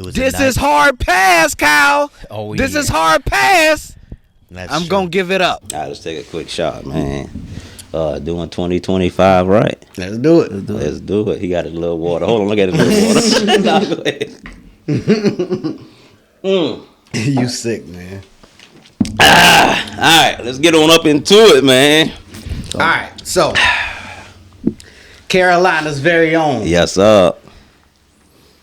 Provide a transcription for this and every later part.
This is hard pass, Kyle. Oh, this is hard pass. I'm going to give it up. All right, let's take a quick shot, man. Doing 2025 right. Let's do it. Let's do it. He got a little water. Hold on, look at his little water. Nah, go ahead. You sick, man. All right, let's get on up into it, man. All right, so Carolina's very own. Yes, sir.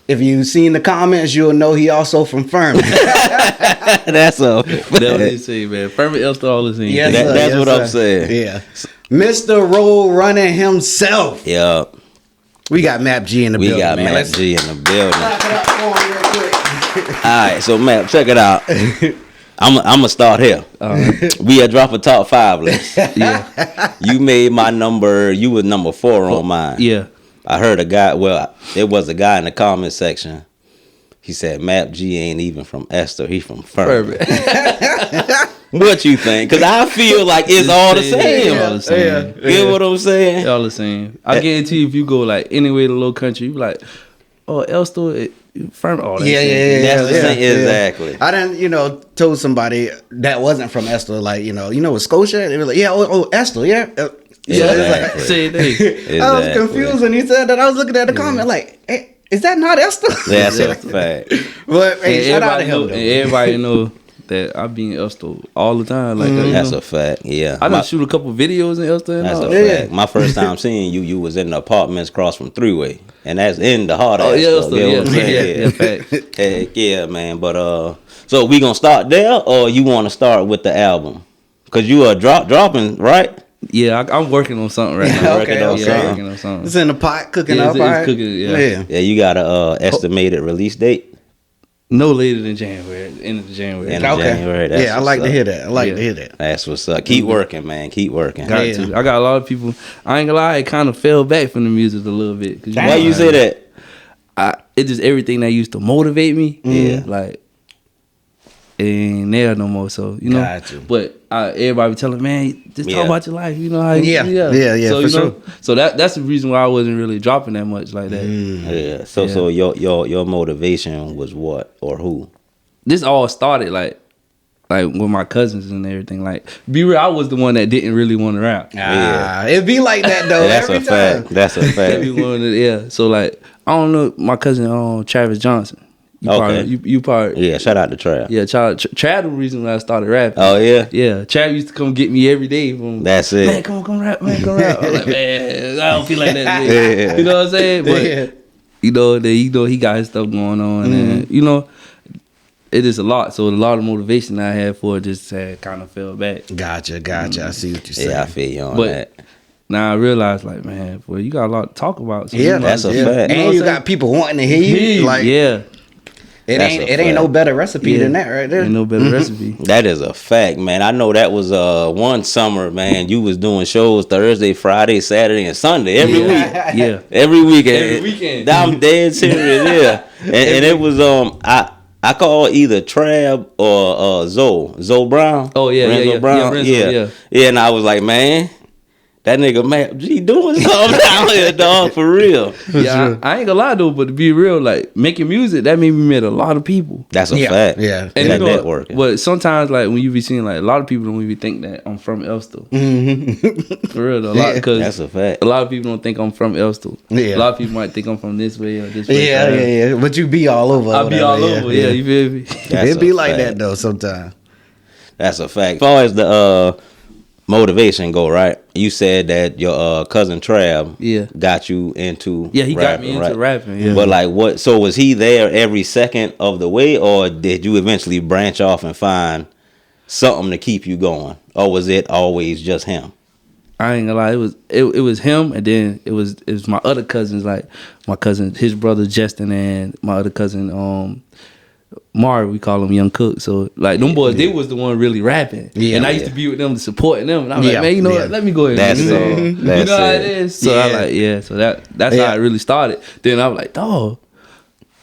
If you've seen the comments, you'll know he also from Furman. That's a That's what they say, man. Furman Elster all the same. Yes, That- sir, that's yes, what I'm sir. saying. Yeah. Mr. Road Running himself. Yeah, We got Map G in the we building, got man. Matt Let's G in the building. clap it up for him real quick. All right, so Matt, check it out. I'm gonna start here. We had dropped a top 5 list. Yeah. You made my number. You was number 4 on mine. Yeah. I heard a guy. Well, it was a guy in the comment section. He said, "Map G ain't even from Esther. He from Furman." What you think? Because I feel like it's all the same. All the same. You get what I'm saying? All the same. I guarantee you, if you go like anywhere in the little country, you be like, oh, Elster, Furman, all that shit. That's the same. Exactly. I done, told somebody that wasn't from Esther, like, with Scotia, they were like, yeah, oh Esther, yeah. Yeah, Exactly. same thing. I was confused when he said that. I was looking at the comment like, hey, is that not Esther? That's a fact. But hey, shout out to him, And though. everybody know that I be in Elster all the time. Like That's a fact. Yeah. I done shoot a couple videos in Elster. And That's all. a fact. My first time seeing you, you was in the apartments across from Three-Way, and that's in the heart of Oh, yeah, Esther. Elster, You know what I'm saying? yeah, fact. Heck yeah, man. But so we gonna start there, or you want to start with the album? Cause you are dropping, right? Yeah, I'm working on something right now. Okay, Working on okay. something. Working on something. It's in the pot, cooking Yeah, up, it's all right? cooking, yeah. Yeah, you got a estimated release date. No later than January, end of January. End of January. That's Yeah, I like what's to up. hear that. I like Yeah. to hear that. That's what's up. Keep working, man. Keep working. Got Yeah. to. I got a lot of people. I ain't gonna lie, it kind of fell back from the music a little bit. Cause Why you say that? It just everything that used to motivate me. Yeah. Like, it ain't there no more. So Got you. But everybody be telling, man, just talk Yeah. about your life. You know how? Yeah. Yeah, So for sure. So that's the reason why I wasn't really dropping that much like that. Yeah. So your motivation was what or who? This all started like with my cousins and everything. Like, be real, I was the one that didn't really want to rap. It'd be like that, though, That's every a time. fact. That's a fact. Everyone, yeah. So like, I don't know my cousin Travis Johnson. You Okay. probably, you probably Yeah. Shout out to Trav. yeah. Trav the reason why I started rapping. Oh yeah. Yeah, Trav used to come get me every day from. That's it. Man, come rap, man, come rap. I'm like, man, I don't feel like that. Man. Yeah. You know what I'm saying? But Yeah. he got his stuff going on, and it is a lot. So a lot of motivation I had for it just had kind of fell back. Gotcha. I see what you're saying. Yeah, I feel you on But that. now I realize, like, man, well, you got a lot to talk about. So Yeah, you that's a yeah. fact. And you got people wanting to hear you. Like, yeah, it That's ain't a it ain't no fact. better recipe yeah. than that right there. Ain't no better recipe. That is a fact, man. I know that was one summer, man. You was doing shows Thursday, Friday, Saturday, and Sunday every week. Yeah. Every weekend. Every weekend. I'm dead serious, yeah. And it was I called either Trab or Zoe Oh, Brown. yeah, yeah, Renzo yeah. Brown. Yeah, Renzo, yeah. And I was like, man, that nigga Map G doing something down here, dog, for real. Yeah, I ain't gonna lie though, but to be real, like making music, that made me meet a lot of people. That's a Yeah, fact. yeah. And that you know, networking. but sometimes like when you be seeing like a lot of people don't even think that I'm from Elster. For real though, That's a fact. a lot of people don't think I'm from Elster. Yeah. A lot of people might think I'm from this way or this way. Yeah. But you be all over. I'll be all over. Yeah, you feel me? That's It be a like fact. that though sometimes. That's a fact. As far as the motivation go, right? You said that your cousin Trav got you into Yeah, he got rapping, me into right? rapping. Yeah. But like what, so was he there every second of the way, or did you eventually branch off and find something to keep you going? Or was it always just him? I ain't gonna lie, it was him, and then it was my other cousins, like my cousin, his brother Justin, and my other cousin Mari, we call him Young Cook. So like them boys, they was the one really rapping. Yeah, And I used to be with them, supporting them. And I'm like, Yeah, man, you know yeah. what? Let me go ahead That's and do it. something. You That's know how it. it is. So I like, so that's Yeah. how it really started. Then I was like, dog,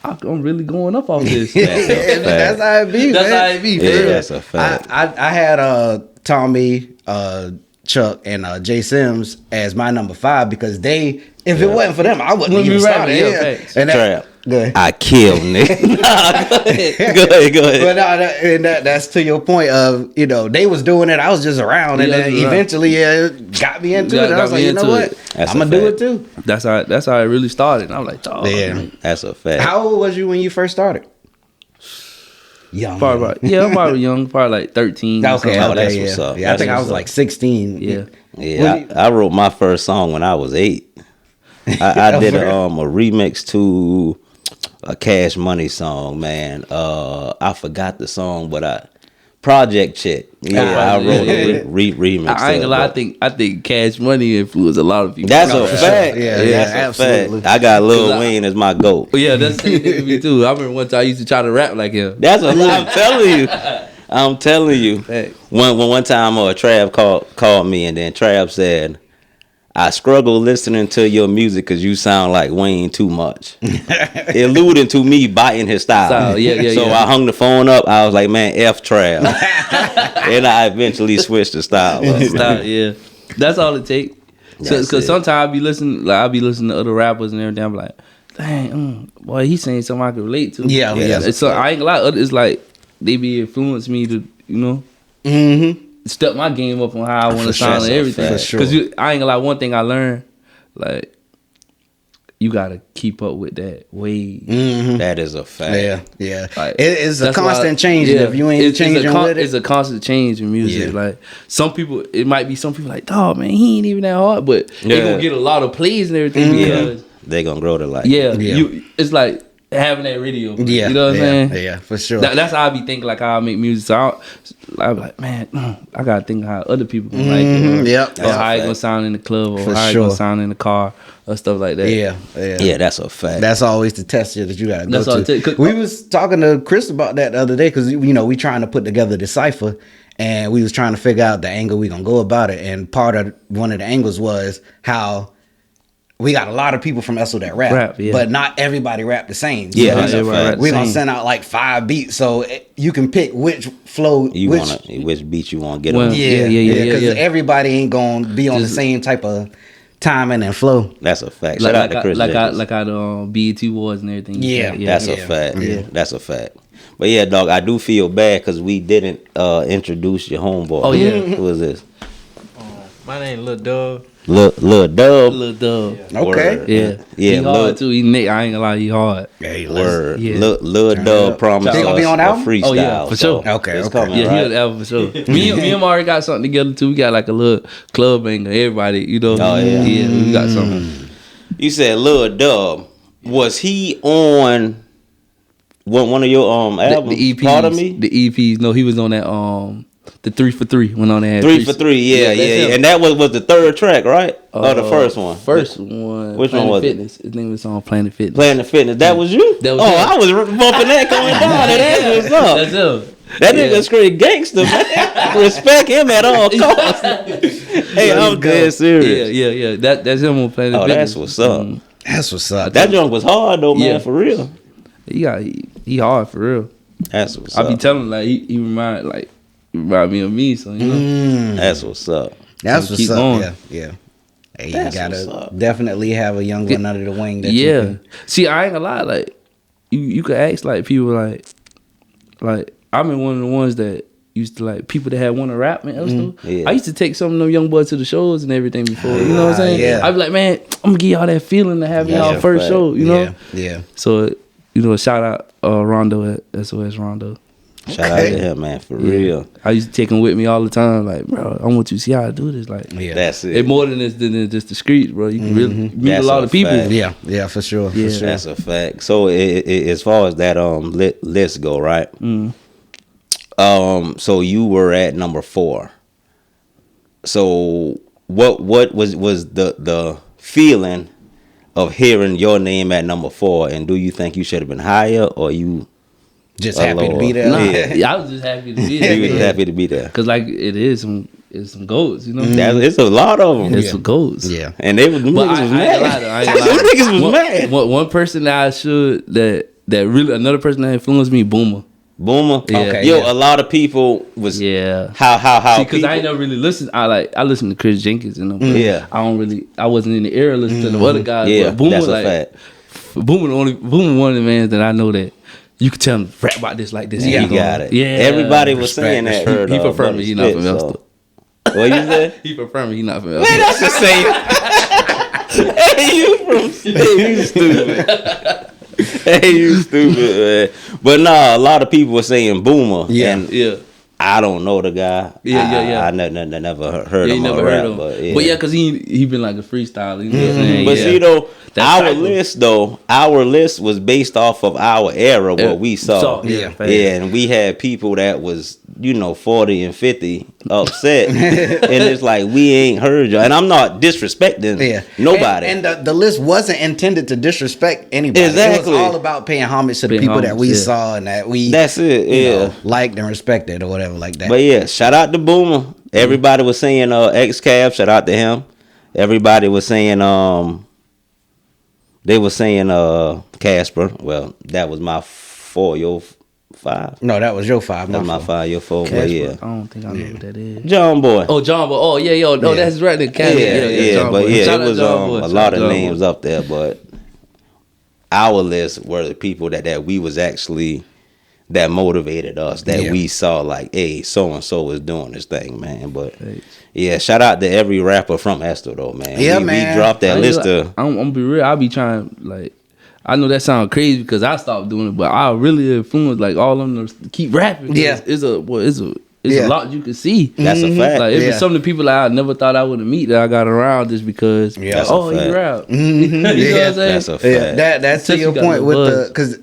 I'm really going up off this. That's how it be. That's man. how it be. for Yeah, real. that's a fact. I had Tommy, Chuck, and Jay Sims as my number 5 because if it wasn't for them, I wouldn't Wouldn't even be started. rapping, yeah, Yeah. facts. And that, Good. I killed nigga. Nah, go ahead. But no, that's to your point of, you know, they was doing it. I was just around, and then eventually, got me into it. And I was like, you know what? I'm gonna do it too. That's how it really started. And I'm like, oh, Yeah, man. That's a fact. How old was you when you first started? Young. I'm probably young, probably like 13. Okay, Oh, that's yeah. what's up. Yeah, I think I was like 16. Yeah. Yeah, I wrote my first song when I was 8. I did a remix to a Cash Money song, man. I forgot the song, but Project Chick. Yeah, I wrote a remix. I ain't gonna lie. I think Cash Money influenced a lot of people. That's a fact. Yeah, that's absolutely. a fact. I got Lil Wayne as my GOAT. Oh, yeah, that's me too. I remember one time I used to try to rap like him. That's what I'm telling you. I'm telling you. Fact. One time, Trav called me, and then Trav said, I struggle listening to your music because you sound like Wayne too much. Alluding to me biting his style. Yeah, so I hung the phone up. I was like, man, F Trav. And I eventually switched the style up. Yeah. That's all it takes. Because sometimes I'll be listening to other rappers and everything. I'm like, dang, boy, he's saying something I can relate to. Yeah. So I ain't gonna lie. It's like they be influencing me to, you know. Mm-hmm. Step my game up on how I want to sound and everything. For sure. Because I ain't gonna lie, one thing I learned, like, you gotta keep up with that wave. Mm-hmm. That is a fact. Yeah. Like, it's a constant change. If you ain't changing with it. It's a constant change in music. Like, it might be some people like, dog, man, he ain't even that hard, but they gonna get a lot of plays and everything because they gonna grow to like it's like having that radio. You know what I'm saying? Yeah, for sure. That's how I be thinking, like how I make music. So I be like, man, I gotta think how other people gonna like it. Yep. Or how it gonna sound in the club, or how it gonna sound in the car, or stuff like that. Yeah, that's a fact. That's always the test that you gotta That's go all to. it take. We was talking to Chris about that the other day because we trying to put together the cipher, and we was trying to figure out the angle we gonna go about it. And one of the angles was how we got a lot of people from Estill that rap, but not everybody rap the same. Yeah, so we're gonna send out like 5 beats, so you can pick which flow, which beat you want to get on. Because everybody ain't gonna be on the same type of timing and flow. That's a fact. Shout out to Chris Jenkins. like the BET Awards and everything. That's a fact. Yeah, that's a fact. But yeah, dog, I do feel bad because we didn't introduce your homeboy. Oh yeah, who was this? My name Lil Dub. Lil Dub. Okay. Yeah. He hard too. I ain't gonna lie, he hard. Hey, word. Lil Dub promised us be on a album? freestyle. Oh yeah, for sure. Okay. It's coming, Yeah, right? he'll album for sure. me and him already got something together too. We got like a little club banger. Everybody, you know. Oh yeah. Yeah, we got something. You said Lil Dub. Was he on one of your albums? The EPs. Part of me? The EPs. No, he was on that the 3 for 3 went on that. 3 for 3, yeah. And that was the third track, right? Or the first one? First one. Which Planet one was Fitness. His name was on Planet Fitness. Planet Fitness. That was you? That was him. him. I was bumping that coming down. That's what's up. That's him. That nigga straight gangster, man. Respect him at all costs. Hey, I'm dead serious. Yeah. That's him on Planet Fitness. That's what's up. That's what's up. That junk was hard though, man, for real. He hard for real. That's what's up. I be telling him, like he remind me of me, so you know. That's what's up. That's what's up. Going. Yeah. Hey, That's you what's gotta up. definitely have a young one under the wing. That you can, See, I ain't gonna lie. Like you could ask like people like I'm in one of the ones that used to like people that had want to rap and stuff. Yeah. I used to take some of them young boys to the shows and everything before. You know what I'm saying? Yeah. I'd be like, man, I'm gonna give y'all that feeling to have y'all first right. show. You know? Yeah. So shout out Rondo at SOS Rondo. Shout out to him, man, for real. I used to take him with me all the time. Like, bro, I want you to see how I do this. Like, That's it. It's more than this than just the streets, bro. You can really meet That's a lot a of people. fact. Yeah, for sure. Yeah. For sure. That's a fact. So as far as that list go, right? So you were at number 4. So what was the feeling of hearing your name at number 4, and do you think you should have been higher, or you Just happy to be there. Nah, I was just happy to be there. you was happy to be there? Cause like it's some goats, you know. It's a lot of them. It's some goats. Yeah. And them niggas was mad. Them niggas was mad. One person that I should that really another person that influenced me, Boomer. Boomer. Yeah. Okay, Yo, yeah. a lot of people was Yeah. how because people, I ain't never really listened. I listen to Chris Jenkins and them. Yeah. I wasn't in the era listening to the other guys. Yeah, but Boomer that's a like fact. Boomer one of the mans that I know that you could tell him rap about this like this. Yeah, He he got it. Yeah, Everybody was saying that. He prefer me. He not from Elster. What you said? He prefer me. He not from Man, Elster. that's the same. Hey, you stupid. Hey, you stupid, man. But nah, a lot of people were saying Boomer. Yeah. And Yeah. I don't know the guy. Yeah. I never heard him never on heard rap, him. but yeah. But yeah, cause he been like a freestyler. You know what I'm saying? But Yeah. see though, That our list was based off of our era, what we saw. Yeah. And we had people that was 40 and 50 upset, and it's like we ain't heard y'all. And I'm not disrespecting nobody. And the list wasn't intended to disrespect anybody. Exactly. It was all about paying homage to the people that we saw and that we That's it. Yeah. liked and respected or whatever like that. But yeah, shout out to Boomer. Everybody was saying X-Cab, shout out to him. Everybody was saying they were saying Casper. Well, that was my 4, your 5. No, that was your 5. That's my 5, your 4. But yeah. I don't think I know what that is. John Boy. Oh, John Boy. Oh, yeah, no, that's right. The cat. Yeah, John but Boy. yeah, Shout it out was John Boy. a Shout lot out of John names Boy. up there, but our list were the people that we was actually that motivated us, that we saw like, hey, so and so is doing this thing, man. But yeah, shout out to every rapper from Estill though, man. Yeah, we man. dropped that list of. I'm gonna be real. I'll be trying like. I know that sounds crazy because I stopped doing it, but I really influenced like all of them to keep rapping. Yeah. It's a lot you can see. That's a fact. Like it was some of the people that I never thought I would meet that I got around just because. Yeah. That's a Oh, fact. you rap. Mm-hmm. You know what I'm saying? That's a fact. That's to Since your you got point the with buzz. because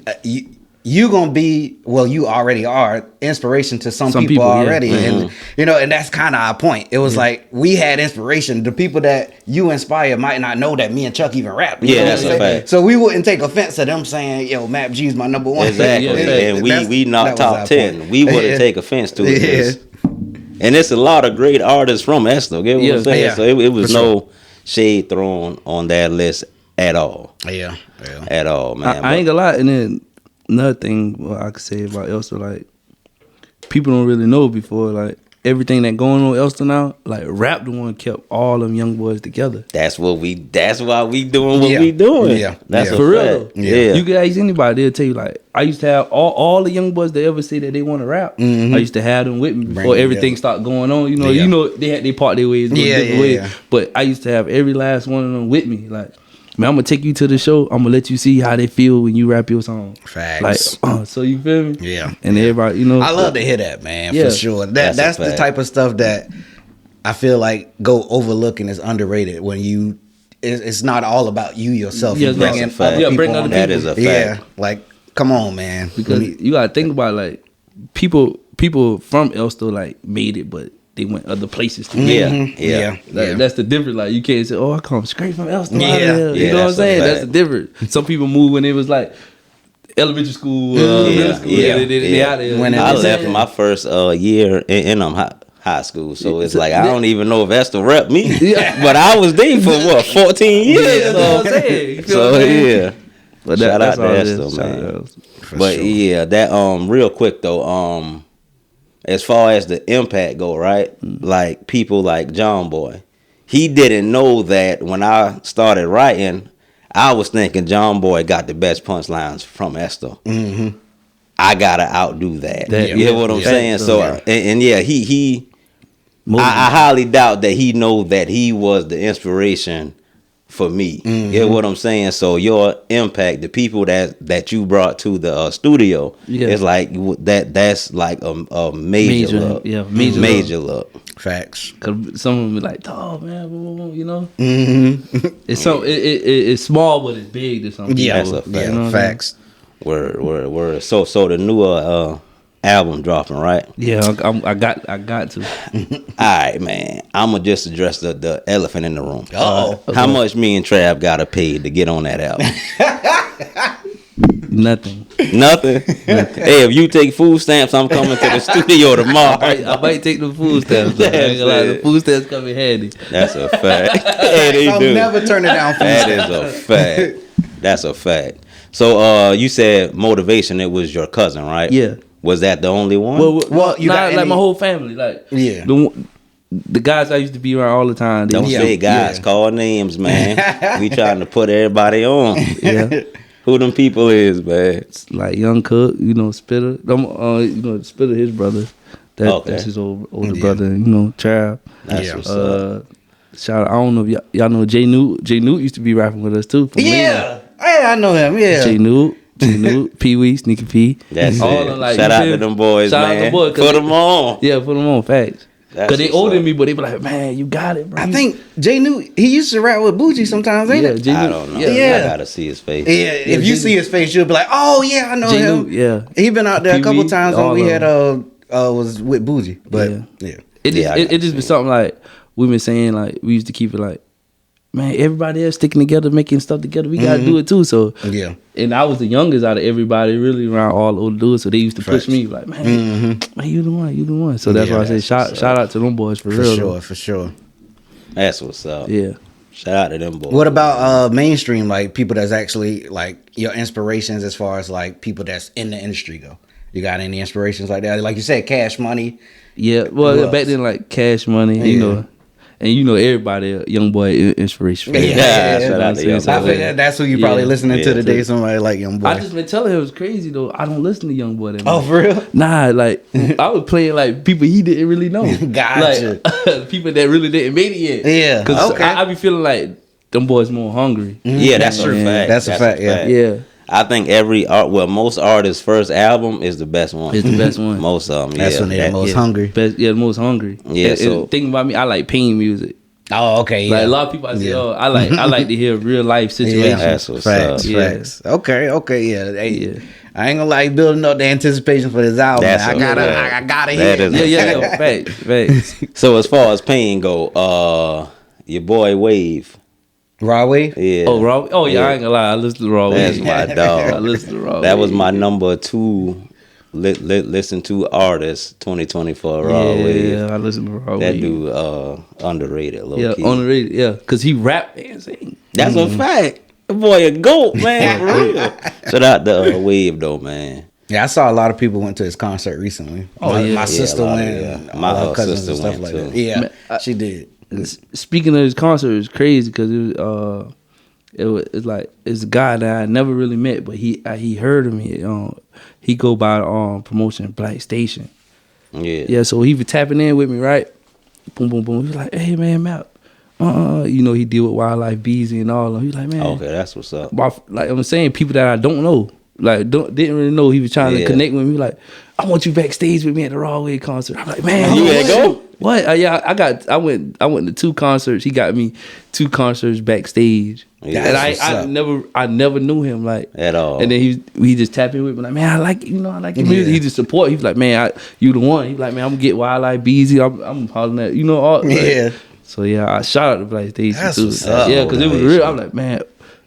you gonna be, well, you already are inspiration to some people people, yeah. already, and and that's kind of our point. It was like we had inspiration. The people that you inspire might not know that me and Chuck even rap. You Yeah, know that's what I'm a saying? fact. So we wouldn't take offense to them saying, "Yo, Map G's my number one." Exactly. Yeah, And That's- we not that was top our 10. point. We wouldn't take offense to it. Yeah. And it's a lot of great artists from Estill. Get what I'm saying? Yeah. So it was For no shade thrown on that list at all. Yeah. At all, man. I ain't gonna lie. And then another thing what I could say about Elster, like people don't really know before, like everything that going on Elster now, like rap the one kept all them young boys together. That's why we doing what Yeah. we doing. Yeah. That's Yeah. a For real fact. though. Yeah. You can ask anybody, they'll tell you like I used to have all the young boys that ever say that they want to rap. I used to have them with me before them everything together. started going on. Yeah. They had they part their ways, go different ways. But I used to have every last one of them with me. Like, man, I'm gonna take you to the show. I'm gonna let you see how they feel when you rap your song. Facts. Like, so you feel me? Yeah. And everybody, I love to hear that, man, Yeah. for sure. That's a That's the fact. type of stuff that I feel like go overlooked and is underrated when you. It's not all about you yourself. Yeah, You bring in that's a fact. other Yeah, people bring on other that. That is a fact. Yeah, like come on, man. because you gotta think about like people from Elster like made it, but they went other places to Yeah. Mhm. Yeah. Like, that's the difference. Like you can't say, "Oh, I come straight from Elster." Yeah. Yeah, Yeah, you know what I'm that's a saying? fact. That's the difference. Some people moved when it was like elementary school, middle school. Yeah. They out there. When You know I what I'm left saying? my first year in high school, so it's like I Yeah. don't even know if Estill rep me. Yeah. But I was there for what 14 years. Yeah, that's what I'm saying. You feel So what I'm saying? yeah. But Shout that's out to all it is. Estill, Shout out man. to Elster. But sure. yeah, that real quick though, as far as the impact go, right? Like people like John Boy, he didn't know that when I started writing, I was thinking John Boy got the best punchlines from Estill. Mm-hmm. I gotta outdo that. That- You hear what I'm yeah. saying? So Yeah. and yeah, he I highly doubt that he know that he was the inspiration for me. You hear what I'm saying? So your impact, the people that you brought to the studio, Yeah. it's like that's like a major look. Yeah, major major look. Facts. Cause some of them be like, "Oh man," blah, blah, blah," you know. Mm-hmm. It's so it's small, but it's big to some people. Yeah, That's a fact. You know what yeah, I'm facts. Word. So the newer album dropping, right? saying? Yeah, I got to. All right, man. I'ma just address the elephant in the room. Uh-oh. How much me and Trav gotta pay to get on that album? Nothing. Nothing. Hey, if you take food stamps, I'm coming to the studio tomorrow. I might take the food stamps. Though. I ain't gonna lie, the it. food stamps come in handy. That's a fact. Hey, they I'll do. never turn it down for That you. is a fact. That's a fact. So, you said motivation. It was your cousin, right? Yeah. Was that the only one? Well, you got like any- my whole family, like Yeah. the guys I used to be around all the time. They Don't was- say guys. yeah. Call names, man. We trying to put everybody on. Yeah. Who them people is, man? It's like Young Cook, you know, Spitter. Spitter, his brother. That's his older brother. You know, Child. That's what's up. Shout out, I don't know if y'all know Jay Newt. Jay Newt used to be rapping with us too. Yeah, I know him. Yeah, Jay Newt, Pee Wee, Sneaky P. That's all it. them, like, Shout out to them boys, shout man. out to them boys, Put them on. Yeah, put them on. Facts. Because they what's older up. than me, but they be like, man, you got it, bro. I think Jay Newt, he used to rap with Bougie sometimes, ain't it? Jay I Newt. don't know. Yeah. I gotta see his face. Yeah, if you see his face, you'll be like, oh yeah, I know Jay him. Newt, yeah. He been out there a couple Pee-wee, times when all we of had them. was with Bougie, but yeah. It Yeah, I just, got it just you. been something like we been saying, like we used to keep it like, man, everybody else sticking together, making stuff together. We gotta do it too. So Yeah. and I was the youngest out of everybody, really around all the older dudes. So they used to push Facts. me like, man, you the one. So that's Yeah, why I say that's shout what's up. out to them boys for For real. sure, though. for sure. That's what's up. Yeah. Shout out to them boys. What about mainstream, like people that's actually like your inspirations as far as like people that's in the industry go? You got any inspirations like that? Like you said, Cash Money. Yeah. Well, Who back else? then like Cash Money, you Yeah. know. And you know everybody, Young Boy inspiration. Yeah, You know shout what out I'm to saying? Young So, I Boy. think that's who you probably Yeah. listening Yeah, to today. too. Somebody like Young Boy. I just been telling him it was crazy though. I don't listen to Young Boy that much. Oh, for real? Nah, like I was playing like people he didn't really know. Gotcha. Like people that really didn't make it yet. Yeah, Cause okay. I be feeling like them boys more hungry. Yeah, that's true Yeah. fact. That's a fact, yeah. Yeah. I think most artists' first album is the best one. It's the best one. Most of them, That's yeah. when they're the most Yeah. hungry. Best, yeah, the most hungry. Yeah, And so- think about me, I like pain music. Oh, okay. Yeah. Like a lot of people I say, Yeah. oh, I like to hear real life situations. Yeah, That's what's facts, up. Yeah. facts. Okay, yeah. Hey, Yeah. I ain't gonna lie, building up the anticipation for this album. That's I a gotta fact. I gotta That hear. is it. Yeah. Facts. So as far as pain go, your boy Wave. Raw Wave? Yeah. Oh, Raw. Oh yeah, Yeah. I ain't gonna lie. I listen to Raw That's Wave. my I dog. listen to Raw That was Wave. my number 2 listen to artist 2024 Raw Wave. Yeah, I listen to Raw That Wave. dude underrated, low Yeah, key. on the radio. Yeah, cause he rap and sing. That's a fact. That boy a goat, man. For real. Shout out to Wave though, man. Yeah, I saw a lot of people went to his concert recently. Oh, my, yeah. my Yeah, sister a lot of- went. yeah. And My all her cousins sister and stuff went, like too. that. Yeah, Man, she did. Speaking of his concert, it was crazy because it's like it's a guy that I never really met, but he heard of me. He go by promotion Black Station. Yeah. Yeah, so he was tapping in with me, right? Boom, boom, boom. He was like, "Hey, man, Map." You know he deal with Wildlife Beezy and all of them. He was like, "Man, Okay, that's what's up. like I'm saying, people that I don't know, like didn't really know he was trying to Yeah. connect with me. Like, I want you backstage with me at the Raw Wave concert. I'm like, man, You what? gotta go? What? Yeah, I went to 2 concerts. He got me 2 concerts backstage. Yeah, and that's what's up. I never knew him like At all. And then he just tapped in with me like, man, I like your music. Yeah. He just support. He's like, man, you the one. He's like, man, I'm gonna get Wildlife Beezy. I'm hollering at all. Like, Yeah. So yeah, I shout out to Black Station That's too. what's up. Yeah, because it was real. I'm like, man,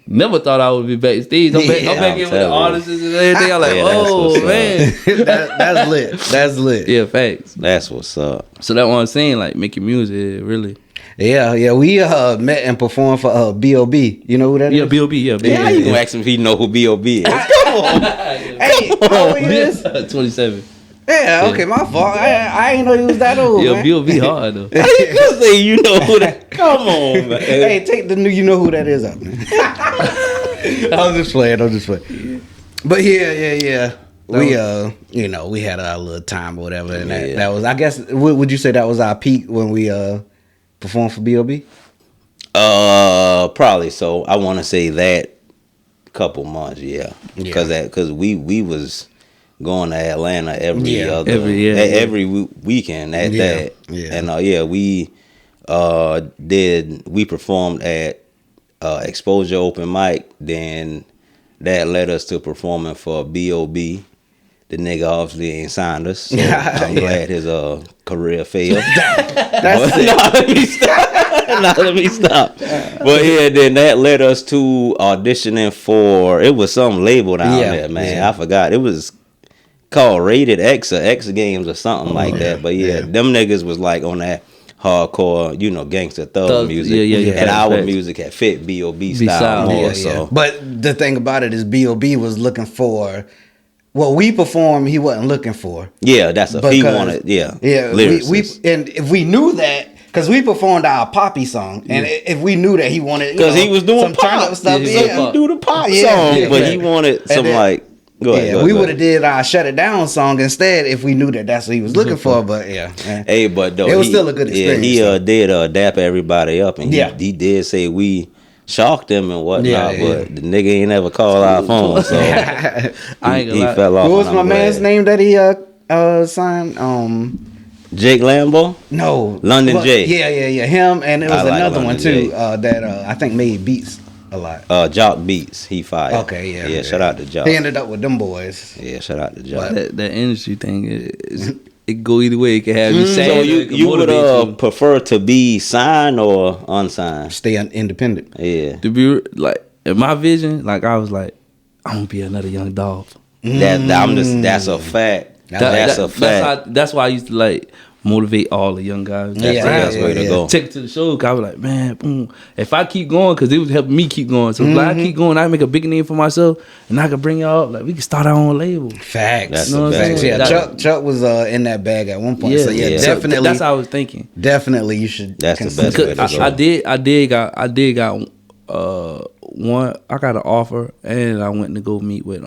never thought I would be backstage. I'm back Yeah, in with the telling you. artists and everything. I'm like, Yeah, that's oh what's up. man. That's lit. That's lit. Yeah, facts. That's what's up. So that's what I'm saying. Like making music, really. Yeah. We met and performed for B.O.B. You know who that is? Yeah, B.O.B. Yeah, Yeah, how B.O.B. you gonna ask him if he know who B.O.B. is? Hey, how old you is? 27. Yeah, okay, my fault. I ain't know you was that old, Yeah, man. B.O.B. hard though. How you gonna say you know who that? Come on, man. Hey, take the new. You know who that is out, man. I'm just playing. But yeah. We we had our little time or whatever, and Yeah. that was. I guess would you say that was our peak when we performed for B.O.B.? Probably so. I want to say that couple months, yeah, because we was going to Atlanta every weekend at Yeah, that, yeah. and we performed at Exposure Open Mic. Then that led us to performing for B.O.B. The nigga obviously ain't signed us, so I'm glad his career failed. That's it. Let me stop. But yeah, then that led us to auditioning for, it was some label down there, man. Yeah. I forgot. It was called Rated X or X Games or something like that. But yeah, them niggas was like on that hardcore, gangster thug music. Yeah. And our Facts. music had fit B.O.B. style, style more. yeah. So But the thing about it is B.O.B. was looking for what we performed. He wasn't looking for. yeah, that's a he Because- wanted, Yeah, lyricists. we and if we knew that, Because we performed our poppy song, and if we knew that he wanted, because he was doing some turn up pop stuff, he do the pop Yeah, song, yeah, but yeah. he wanted some then- like. Go ahead, we would have did our Shut It Down song instead if we knew that that's what he was looking for. But yeah, Hey, but though it was still a good experience. Yeah, he did dap everybody up, and Yeah. he did say we shocked him and whatnot. Yeah, but the nigga ain't ever called our phone, so I ain't he gonna lie. fell off. what was and my I'm man's glad. name that he signed? Jake Lambo. No, London Well, Jake. Yeah. Him, and it was I like another one London too Jake. that I think made beats a lot. Jock Beats. He fired. Okay, yeah. Yeah, shout out to Jock. He ended up with them boys. Yeah, shout out to Jock. That industry thing it go either way. It can have you sad. So or it can you would motivate you. prefer to be signed or unsigned? Stay independent. Yeah. To be like in my vision, like I was like, I'm gonna be another Young Dolph. That's a fact. That's a fact. That's why I used to like motivate all the young guys. That's the best way to go. Take it to the show. 'Cause I was like, man, if I keep going, because it was helping me keep going. So if I keep going, I make a big name for myself, and I can bring y'all up. Like we can start our own label. Facts. That's You know what I'm Facts. saying? Yeah, Chuck was in that bag at one point. Yeah, So yeah, So definitely. that's how I was thinking. Definitely, you should. That's the consider best way it. to Because go. I did got one. I got an offer, and I went to go meet with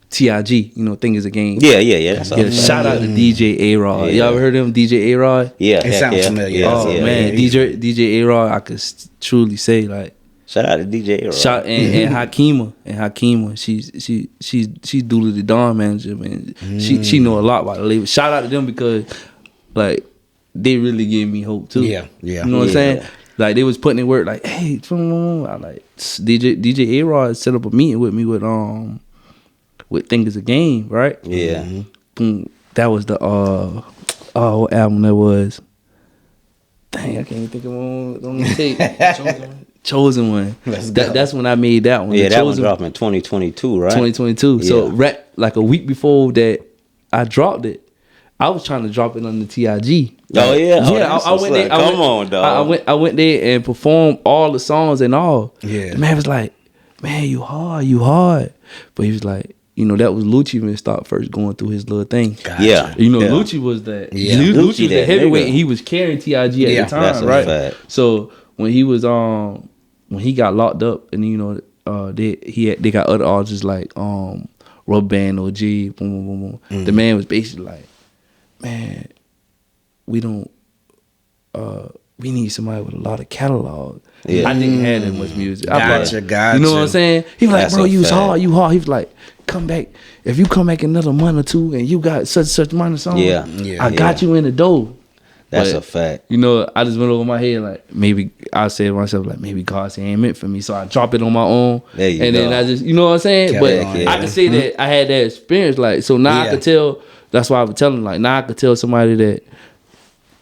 TIG. You know, Thing is a Game. Yeah. That's Yeah, shout out to DJ A-Rod. Yeah. Y'all ever heard of him, DJ A-Rod? Yeah, It sounds familiar. Yeah, Oh yeah, man, yeah. DJ A-Rod, I could truly say like Shout out to DJ A-Rod. shout and Hakima, she's Dooley the Dawn manager, man. She know a lot about the label. Shout out to them because like they really gave me hope too. Yeah. You know what I'm Yeah. saying? Like they was putting in work. Like hey, I like DJ A-Rod set up a meeting with me with Think It's a Game, right? Yeah. Boom. That was the what album that was. Dang, I can't even think of one on the tape. Chosen One. Let's go. That's when I made that one. Yeah, The that one Chosen dropped in 2022, right? 2022. So Yeah. right like a week before that I dropped it, I was trying to drop it on the TIG. Oh, yeah? Oh, yeah. that's I what's went there. up. Come on, dog. I went there and performed all the songs and all. Yeah. The man was like, "Man, you hard." But he was like, you know, that was Lucci when he started first going through his little thing. Gotcha. Yeah. You know, Yeah. Lucci was that. Yeah. Lucci was Lucci the that heavyweight, nigga. and he was carrying TIG at Yeah, the time, that's a right? fact. So when he was when he got locked up, and you know, they got other artists like Rubber Band, OG, boom, boom, boom, boom. The man was basically like, man, we don't. We need somebody with a lot of catalog. Yeah. I didn't have that much music. Gotcha. You know what I'm saying? He was like, That's bro, a you was fact. hard, you hard. He was like, come back. If you come back another month or two and you got such amount of songs, Yeah. I got you in the door. That's But, a fact. You know, I just went over my head like maybe I said to myself like maybe God said ain't meant for me, so I drop it on my own. There you and go. then I just you know what I'm saying. Kept But it on, I yeah. can say that I had that experience. Like so now I Yeah. could tell. That's why I was telling like now I could tell somebody that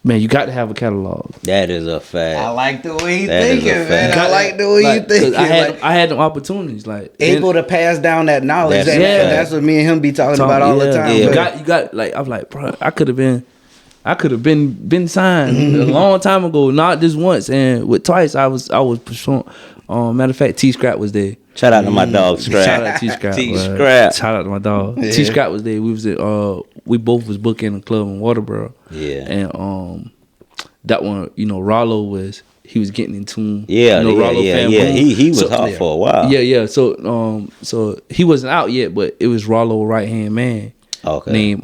man you got to have a catalog. That is a fact. I like the way you That is thinking, a man. fact. I like the way you Like, 'cause thinking. I had them opportunities like able to pass down that knowledge. That's and a fact. that's what me and him be talking about all the time. Yeah. but- You got like I'm like, bro, I could have been signed a long time ago, not just once, and with twice I was pursuing. Matter of fact, T Scrap was there. Shout out to my dog Scrap. Shout out to T Scrap. T bro. Scrap. Shout out to my dog. T Scrap was there. We was at, we both was booking a club in Waterboro. Yeah. And that one, you know, Rollo was getting in tune. Yeah, you know, Rollo Fan yeah. Boom. He was So- hot for a while. Yeah. So he wasn't out yet, but it was Rollo right hand man Okay. named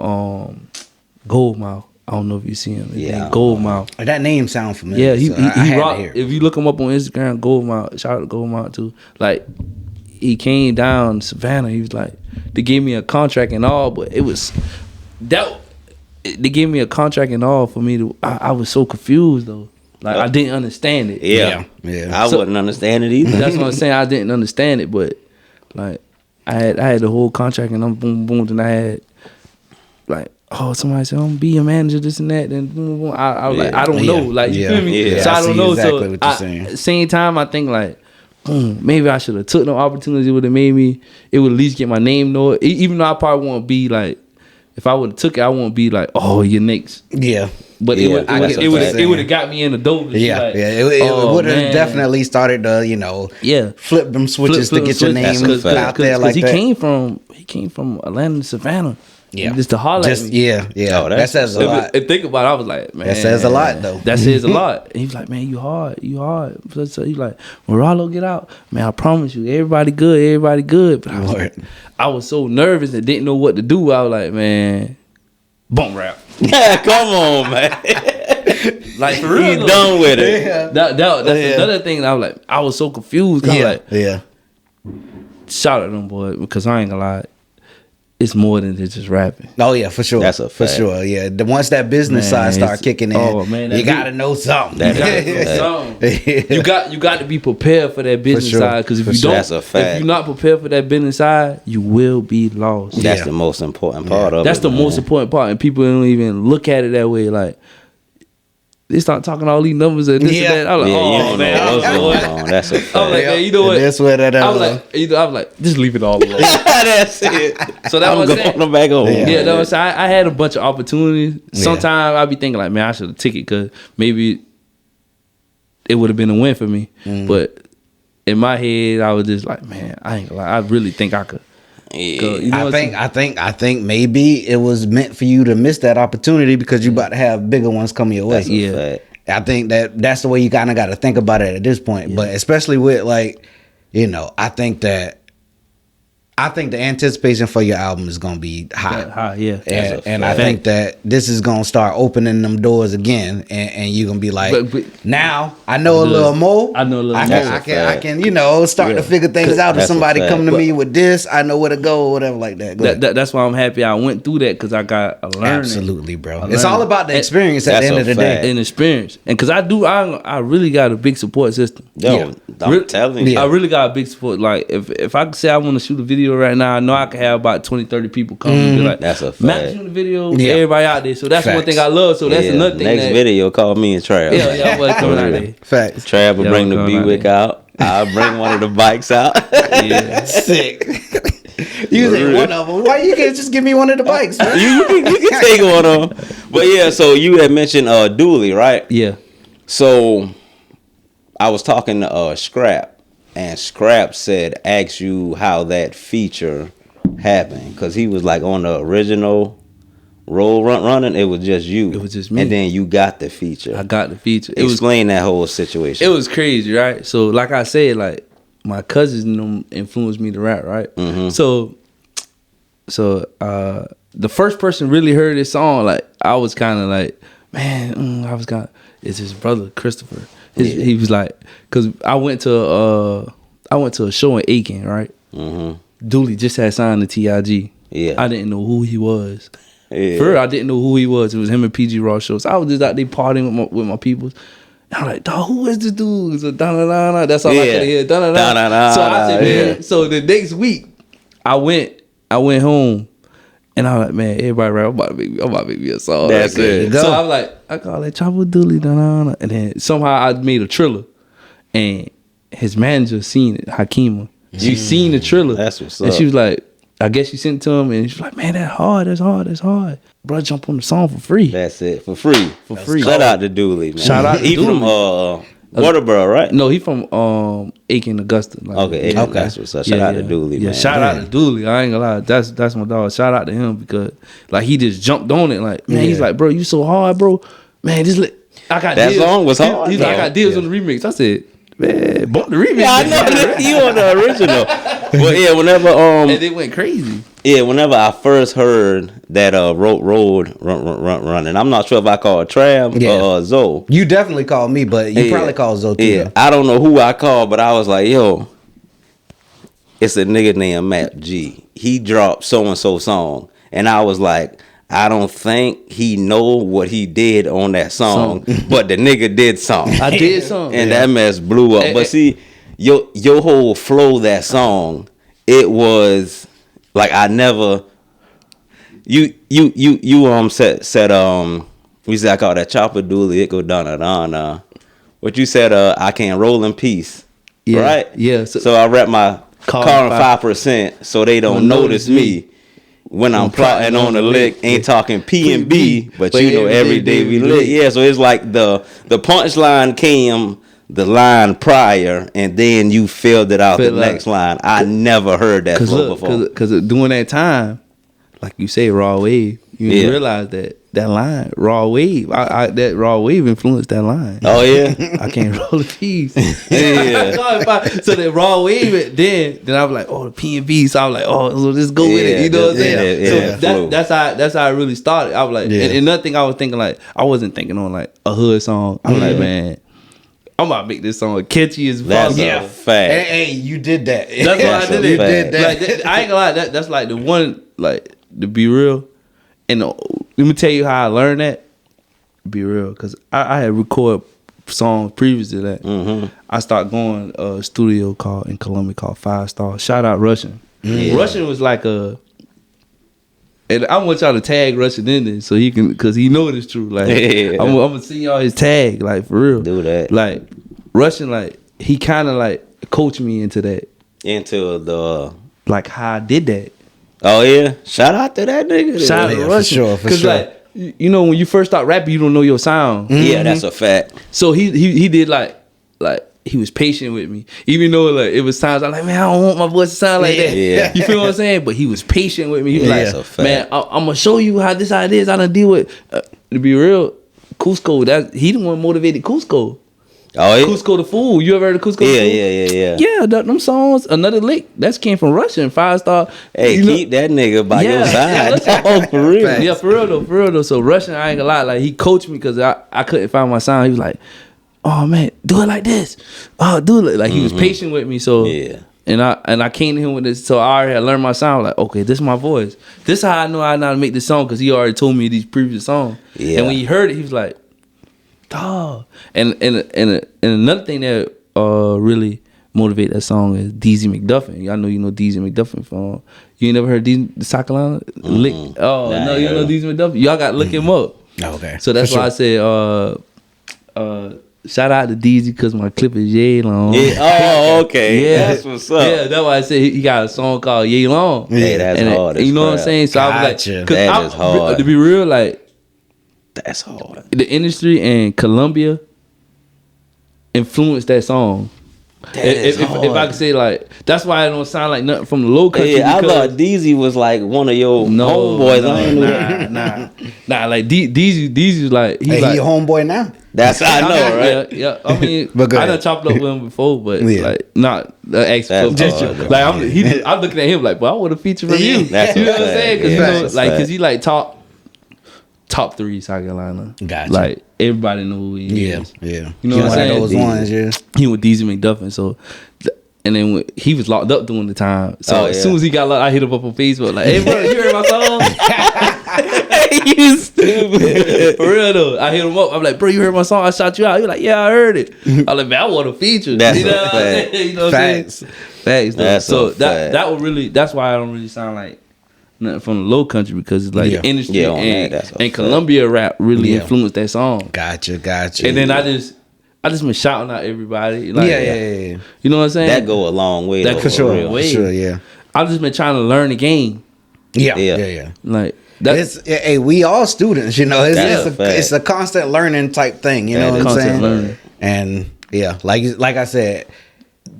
Goldmouth. I don't know if you see him. His Yeah. name Goldmouth. That name sounds familiar. Yeah, he so I had rock. to hear. If you look him up on Instagram, Goldmouth. Shout out to Goldmouth too. Like he came down to Savannah. He was like, they gave me a contract and all, but it was that they gave me a contract and all for me to. I was so confused though. Like I didn't understand it. Yeah. Yeah. I So- wouldn't understand it either. That's what I'm saying. I didn't understand it, but like I had the whole contract and I'm boom boom. Then I had like somebody said I'm gonna be your manager, this and that. Then boom boom. I was like Yeah. I don't know. Like you Yeah. feel me? Yeah. So I I don't see know. exactly So what you're saying. same time I think like. Maybe I should have took no opportunity. It would have made me. It would at least get my name known. Even though I probably won't be like, if I would have took it, I won't be like, oh, you're next. Yeah. But Yeah, it that's a would fact. have got me in the door. Yeah, Like, yeah. It oh, would have man. definitely started to, Yeah. flip them switches Flip to get your switches. name That's a fact. out there like he that. came from Atlanta to Savannah. Yeah. Just to holler at me. Yeah. Oh, that says a lot. And think about it, I was like, man. That says a lot, though. That says a lot. And he was like, man, you hard. So he like, when Rollo get out, man, I promise you, everybody good. But I was so nervous and didn't know what to do. I was like, man, bump rap. Yeah, come on, man. Like, for real. You done with it. Yeah. That's another thing that I was like, I was so confused. I was like, Yeah. shout out to them, boy, because I ain't gonna lie. It's more than just rapping. Oh yeah, for sure. That's a for fact. sure. Yeah, once that business side start kicking in, you gotta know something. That- You got to be prepared for that business sure. side, because if For you sure. don't, That's a fact. if you're not prepared for that business side, you will be lost. That's Yeah. the most important part of That's it. the man. most important part, and people don't even look at it that way. Like, they start talking all these numbers and this Yeah. and that. I'm like, Yeah, you oh don't man, know what's I'm going like, on. That's a fact. I'm like, man, you know what? That's where that. I was like, just leave it all alone. That's it. So that I'm was it. going back home. Yeah. Yeah, that was. I had a bunch of opportunities. Yeah. Sometimes I be thinking like, man, I should have took it because maybe it would have been a win for me. But in my head, I was just like, man, I ain't gonna lie. I really think I could. Yeah. You know I what I'm think maybe it was meant for you to miss that opportunity because you about to have bigger ones coming your way. That's a Yeah. fact. I think that's the way you kind of got to think about it at this point. But especially with like, I think the anticipation for your album is gonna be high. Yeah. And I think that this is gonna start opening them doors again, and you're gonna be like, But- now I know a little more. I know a little I more. can, That's a I fact. can, start to figure things out. If That's a somebody fact. come to me with this, I know where to go or whatever like that. Go ahead. That's why I'm happy I went through that, because I got a learning. Absolutely, bro. I It's learned all it. about the experience at That's the end a of the fact. day. And experience, and because I really got a big support system. Yo, I'm Really- telling you. Yeah. I really got a big support. Like, if I could say I want to shoot a video right now, I know I could have about 20, 30 people come and be like, That's a Matt, fact. shooting the video, Yeah. everybody out there. So that's one Facts. thing I love. So that's Yeah. another thing. Next that, video, call me and Trav. Yeah, was coming out there. Facts. Trav will Yeah, bring the I'm going Buick out. I'll bring one of the bikes out. Yeah. Sick. You say one of them. Why you can't just give me one of the bikes, man? you can take one on. But yeah, so you had mentioned Dooley, right? Yeah. So I was talking to Scrap, and Scrap said, ask you how that feature happened, because he was like on the original roll running. It was just you. It was just me. And then you got the feature. I got the feature. It was Explain that whole situation. It was crazy, right? So, like I said, like, my cousins and them influenced me to rap, right? Mhm. So the first person really heard this song, like, I was kind of like, man, it's his brother Christopher. He was like, because I went to a show in Aiken, right? Mhm. Dooley just had signed to TIG. Yeah. I didn't know who he was. Yeah. For real, I didn't know who he was. It was him and PG Ross shows. I was just out there partying with my people. I'm like, dog, who is this dude? So da-da-da-da. That's all I Yeah. could hear. Da-da-da. Da-da-da-da, So I said, man. yeah. So the next week, I went home, and I was like, man, everybody right, I'm about to make me a song. That's Right it. there. So I was like, I call it Chopper Dooley, da-da-da. And then somehow I made a trailer, and his manager seen it, Hakima. She seen the trailer. That's what's And up. she was like, I guess she sent it to him, and she was like, man, that's hard. Bro, jump on the song for free. That's it. For free. For free. Shout out to Dooley, man. Shout out to he Dooley. from Waterboro, right? No, he from Aiken, Augusta. Like, Okay, yeah. that's what's up. Shout out to Dooley, Yeah, man. shout out to Dooley. I ain't gonna lie, that's my dog. Shout out to him, because like he just jumped on it. Like, man, he's like, bro, you so hard, bro. Man, I got That deals. song was hard, He's like, I though. got deals on the remix. I said, man, bump the remix. Yeah, I know that you on the original. But yeah, whenever And it went crazy. whenever I first heard that road running, I'm not sure if I called Trav or Zoe. You definitely called me, but you Yeah. probably called Zoe too. Yeah, I don't know who I called, but I was like, yo, it's a nigga named Map G. He dropped so and so song, and I was like, I don't think he know what he did on that song, but the nigga did song. I did something. And that mess blew up. But see, your whole flow, that song, it was like I never. You said we said I call that Chopper Dooley. It go down. What you said? I can roll in peace. Yeah, Right. yeah. So I rep my car on 5%, so they don't notice me. When I'm plotting on the lick, ain't talking P and B, but you know every day we lit. Yeah, so it's like the punchline came the line prior, and then you filled it out the next line. I never heard that flow before. Because during that time, like you say, raw wave. You didn't realize that line, raw wave. That raw wave influenced that line. Oh yeah. I can't roll the P's. Yeah. So the raw wave, then I was like, oh, the P and B. So I was like, oh, so let's go with it. You know what I'm saying? So that's how it really started. I was like, and another thing I was thinking, like, I wasn't thinking on like a hood song. I was like, man, I'm about to make this song catchy as That's possible. a fact. Hey, you did that. That's why I did it. You did that. Like, I ain't gonna lie. That's like the one, like, to be real. And let me tell you how I learned that. Be real, because I had recorded songs previous to that. Mm-hmm. I started going a studio in Columbia called 5 Star. Shout out Russian. Mm-hmm. Russian was like a, and I want y'all to tag Russian in this so he can, because he know it's true. Like I'm gonna send y'all his tag, like for real. Do that. Like Russian, like he kind of like coached me into that. Into the like how I did that. Oh yeah, shout out to that nigga. Shout out to Russian, for sure. Like you know when you first start rapping, you don't know your sound. Mm-hmm. Yeah, that's a fact. So he did like he was patient with me, even though like it was times I'm like, man, I don't want my voice to sound like that. Yeah. You feel what I'm saying? But he was patient with me. He was That's a like, fact. man, I'm gonna show you how it is. I done deal with. To be real, Cusco. He the one motivated Cusco. Oh yeah. Cusco the Fool. You ever heard of Cusco the Fool? Yeah. Yeah, them songs. Another lick that came from Russian 5 Star. Hey, keep that nigga by your side. Oh, for real. Yeah, for real though. So Russian, I ain't gonna lie. Like he coached me because I couldn't find my sound. He was like, oh man, do it like this. Oh, do it like he was patient with me. So Yeah. And I came to him with this. So I already had learned my sound. Like, okay, this is my voice. This is how I know how to make this song because he already told me these previous songs. Yeah. And when he heard it, he was like, dawg. And another thing that really motivated that song is DZ McDuffin. Y'all know you know DZ McDuffin from. You ain't never heard the Sakalana? Lick. Oh Nah, no, you don't know DZ McDuffin. Y'all got to look him up. Okay. So that's why I said shout out to DZ because my clip is yay long. Yeah. Oh, okay. Yeah. That's what's up. Yeah, that's why I said he got a song called Yay Long. Hey, that's And hard. you know what I'm saying? So I was Gotcha. like, That is hard. to be real, like That's hard. the industry and Columbia influenced that song. If I could say like, that's why it don't sound like nothing from the low country. Yeah, I because- thought DZ was like one of your homeboys. I ain't know that. Nah. Like DZ was like Hey, like, he your homeboy now? That's I know, right? Yeah. I mean, But go I done ahead. chopped up with him before, but Yeah. like not That's actually. hard. Like I'm looking at him like, but I want a feature from you. That's You know a what I'm fact. saying? Because Yeah, you know, that's a like, fact. because he like top 3 South Carolina. Gotcha. Like everybody know who he Yeah. is. Yeah. You know what I'm one saying? of those ones, yeah. He with DZ McDuffin, so. And then he was locked up during the time. So as soon as he got locked, I hit him up on Facebook like, hey bro, you heard my song? You stupid. For real though. I hit him up. I'm like, bro, you heard my song? I shot you out. He was like, yeah, I heard it. I'm like, man, I want a feature. That's you know a what I'm fact. saying? You know what I'm saying? Facts. Though. That's So a fact. that would really, that's why I don't really sound like nothing from the low country because it's like Yeah. the industry Yeah, on that, and that's a fact. Columbia rap really Yeah. influenced that song. Gotcha. And then I just been shouting out everybody. Like, Yeah. You know what I'm saying? That go a long way. That though, for for sure. real. For sure, yeah. I've just been trying to learn the game. Yeah. Yeah. Yeah. Like that. Hey, we all students, you know. That's a fact. It's a constant learning type thing, you know That what I'm is saying? constant learning. And yeah, like I said,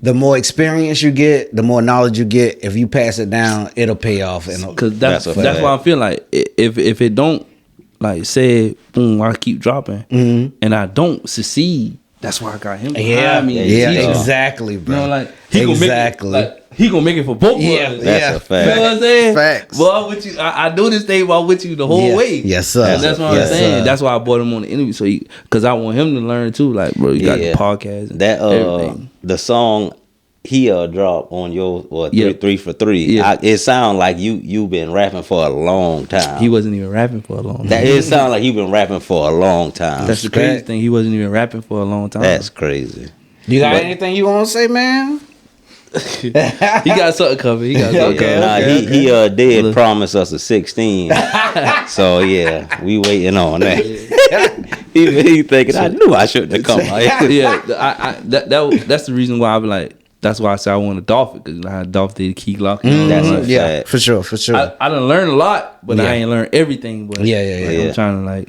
the more experience you get, the more knowledge you get. If you pass it down, it'll pay off. Because That's that's a fact. why I feel like if it don't like say boom, I keep dropping and I don't succeed. That's why I got him. behind me. yeah, He- exactly, bro. You know, like he gonna make it, like, he gonna make it for both Yeah, of us. That's a fact. You know what I'm saying? Facts. Well, I'm with you. I do this thing, but I'm with you the whole Yeah. way. Yes, sir. And that's what Yes, I'm saying. sir. That's why I brought him on the interview, so because I want him to learn too. Like, bro, you got the podcast. And That everything. the song he dropped on your Yeah. 3 for 3. Yeah. It sound like you been rapping for a long time. He wasn't even rapping for a long time. That it sound like you been rapping for a long time. That's the crazy thing. He wasn't even rapping for a long time. That's crazy. You got But- anything you want to say, man? He got something covered. He got something Okay, covered. He did Look. promise us a 16. So yeah, we waiting on that. he thinking I knew I shouldn't have come out here. Yeah, that's the reason why I be like. That's why I say I want to Dolph it because you know how Dolph did Key Glock. That's a Yeah, fact. for sure. I done learned a lot, but Yeah. I ain't learned everything. But Yeah. I'm trying to like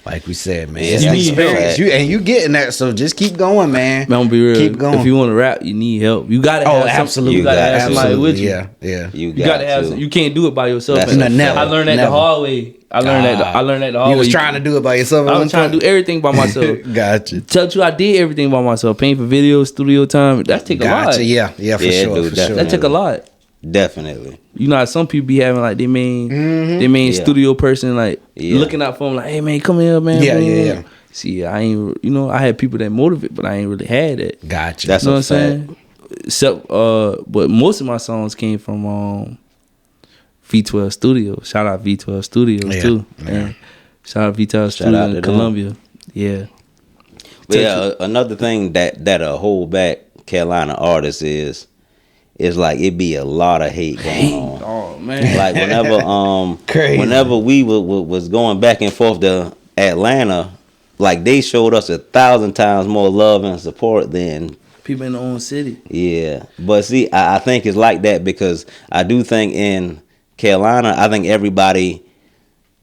Like we said, man. Yeah, It's that's the a experience. fact. And you getting that, so just keep going, man. Man, I'm be real. Keep going. If you want to rap, you need help. You gotta have absolutely. You gotta have somebody Absolutely. with you. Yeah. You You gotta have. to. You can't do it by yourself. That's And a fact. I learned that the Never. hard way. I learned that the hard way. You was trying to do it by yourself. I was trying to do everything by myself. Gotcha. Tell you, I did everything by myself. Paying for videos, studio time. That take a lot. Gotcha. Yeah, for Yeah, sure. dude, For sure. definitely. That took a lot. Definitely. You know how some people be having like their main Yeah. studio person like Yeah. looking out for them like, hey man, come here, man. Yeah, Boom. yeah. See, I ain't, I had people that motivate, but I ain't really had that. Gotcha. That's You know a what I'm saying? Except, but most of my songs came from V12 Studios. Shout out V12 Studios too. Yeah. Man. Shout out V12 out Studios to in them. Columbia. Yeah. But yeah, another thing that hold back Carolina artists is like it be a lot of hate going on. Oh man. Like whenever Crazy. whenever we was going back and forth to Atlanta, like they showed us 1,000 times more love and support than People in their own city. yeah. But see, I think it's like that because I do think in Carolina, I think everybody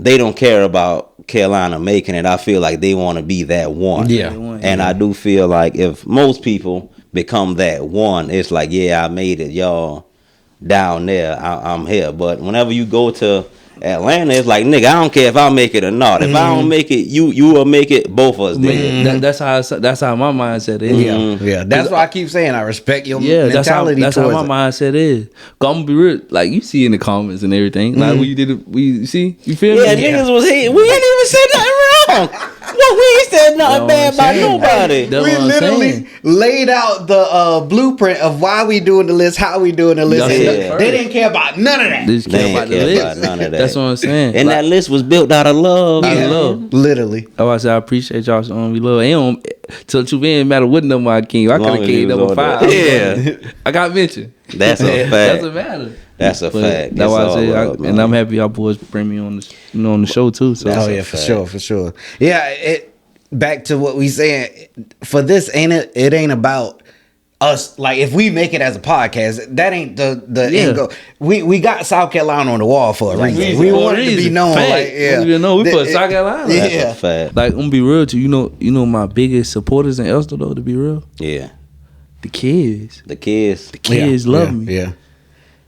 they don't care about Carolina making it. I feel like they want to be that one. Yeah. And I do feel like if most people become that one, it's like, yeah, I made it, y'all down there, I'm here. But whenever you go to Atlanta, it's like, nigga, I don't care if I make it or not. If I don't make it, you will make it. Both of us did. That's how my mindset is. Yeah. That's why I keep saying I respect your Yeah, that's how mentality towards my mindset is. Cause I'm gonna be real, like you see in the comments and everything. Like when you did it, you see, you feel Yeah, me? niggas was here. We ain't even said nothing wrong. Well, we ain't said nothing bad about nobody. That's we what I'm literally saying. laid out the blueprint of why we doing the list, how we doing the list. Y'all said it They first. didn't care about none of that. They just They care ain't about the care list. about none of that. That's what I'm saying. And that list was built out of love. Out of man. love. Literally. That's why I said I appreciate y'all showing me love. It don't tell the truth, it ain't matter what number I came. I As could long have as came you was number on 5. there. Yeah. I got mentioned. That's a fact. Doesn't matter. That's a But fact. that's It's why I all say, love, and man. I'm happy y'all boys bring me on the, on the show too. So Oh a yeah, for fact. sure. Yeah, back to what we saying. For this, it ain't about us. Like if we make it as a podcast, that ain't the Yeah. end goal. We got South Carolina on the wall for a reason. We For a want it to be reason. known. Fact. Like yeah, We know we put South Carolina. That's Yeah. a fact. Like I'm gonna be real to you. You know my biggest supporters in Elster though. To be real, Yeah. the kids. The kids. The kids love me. Yeah.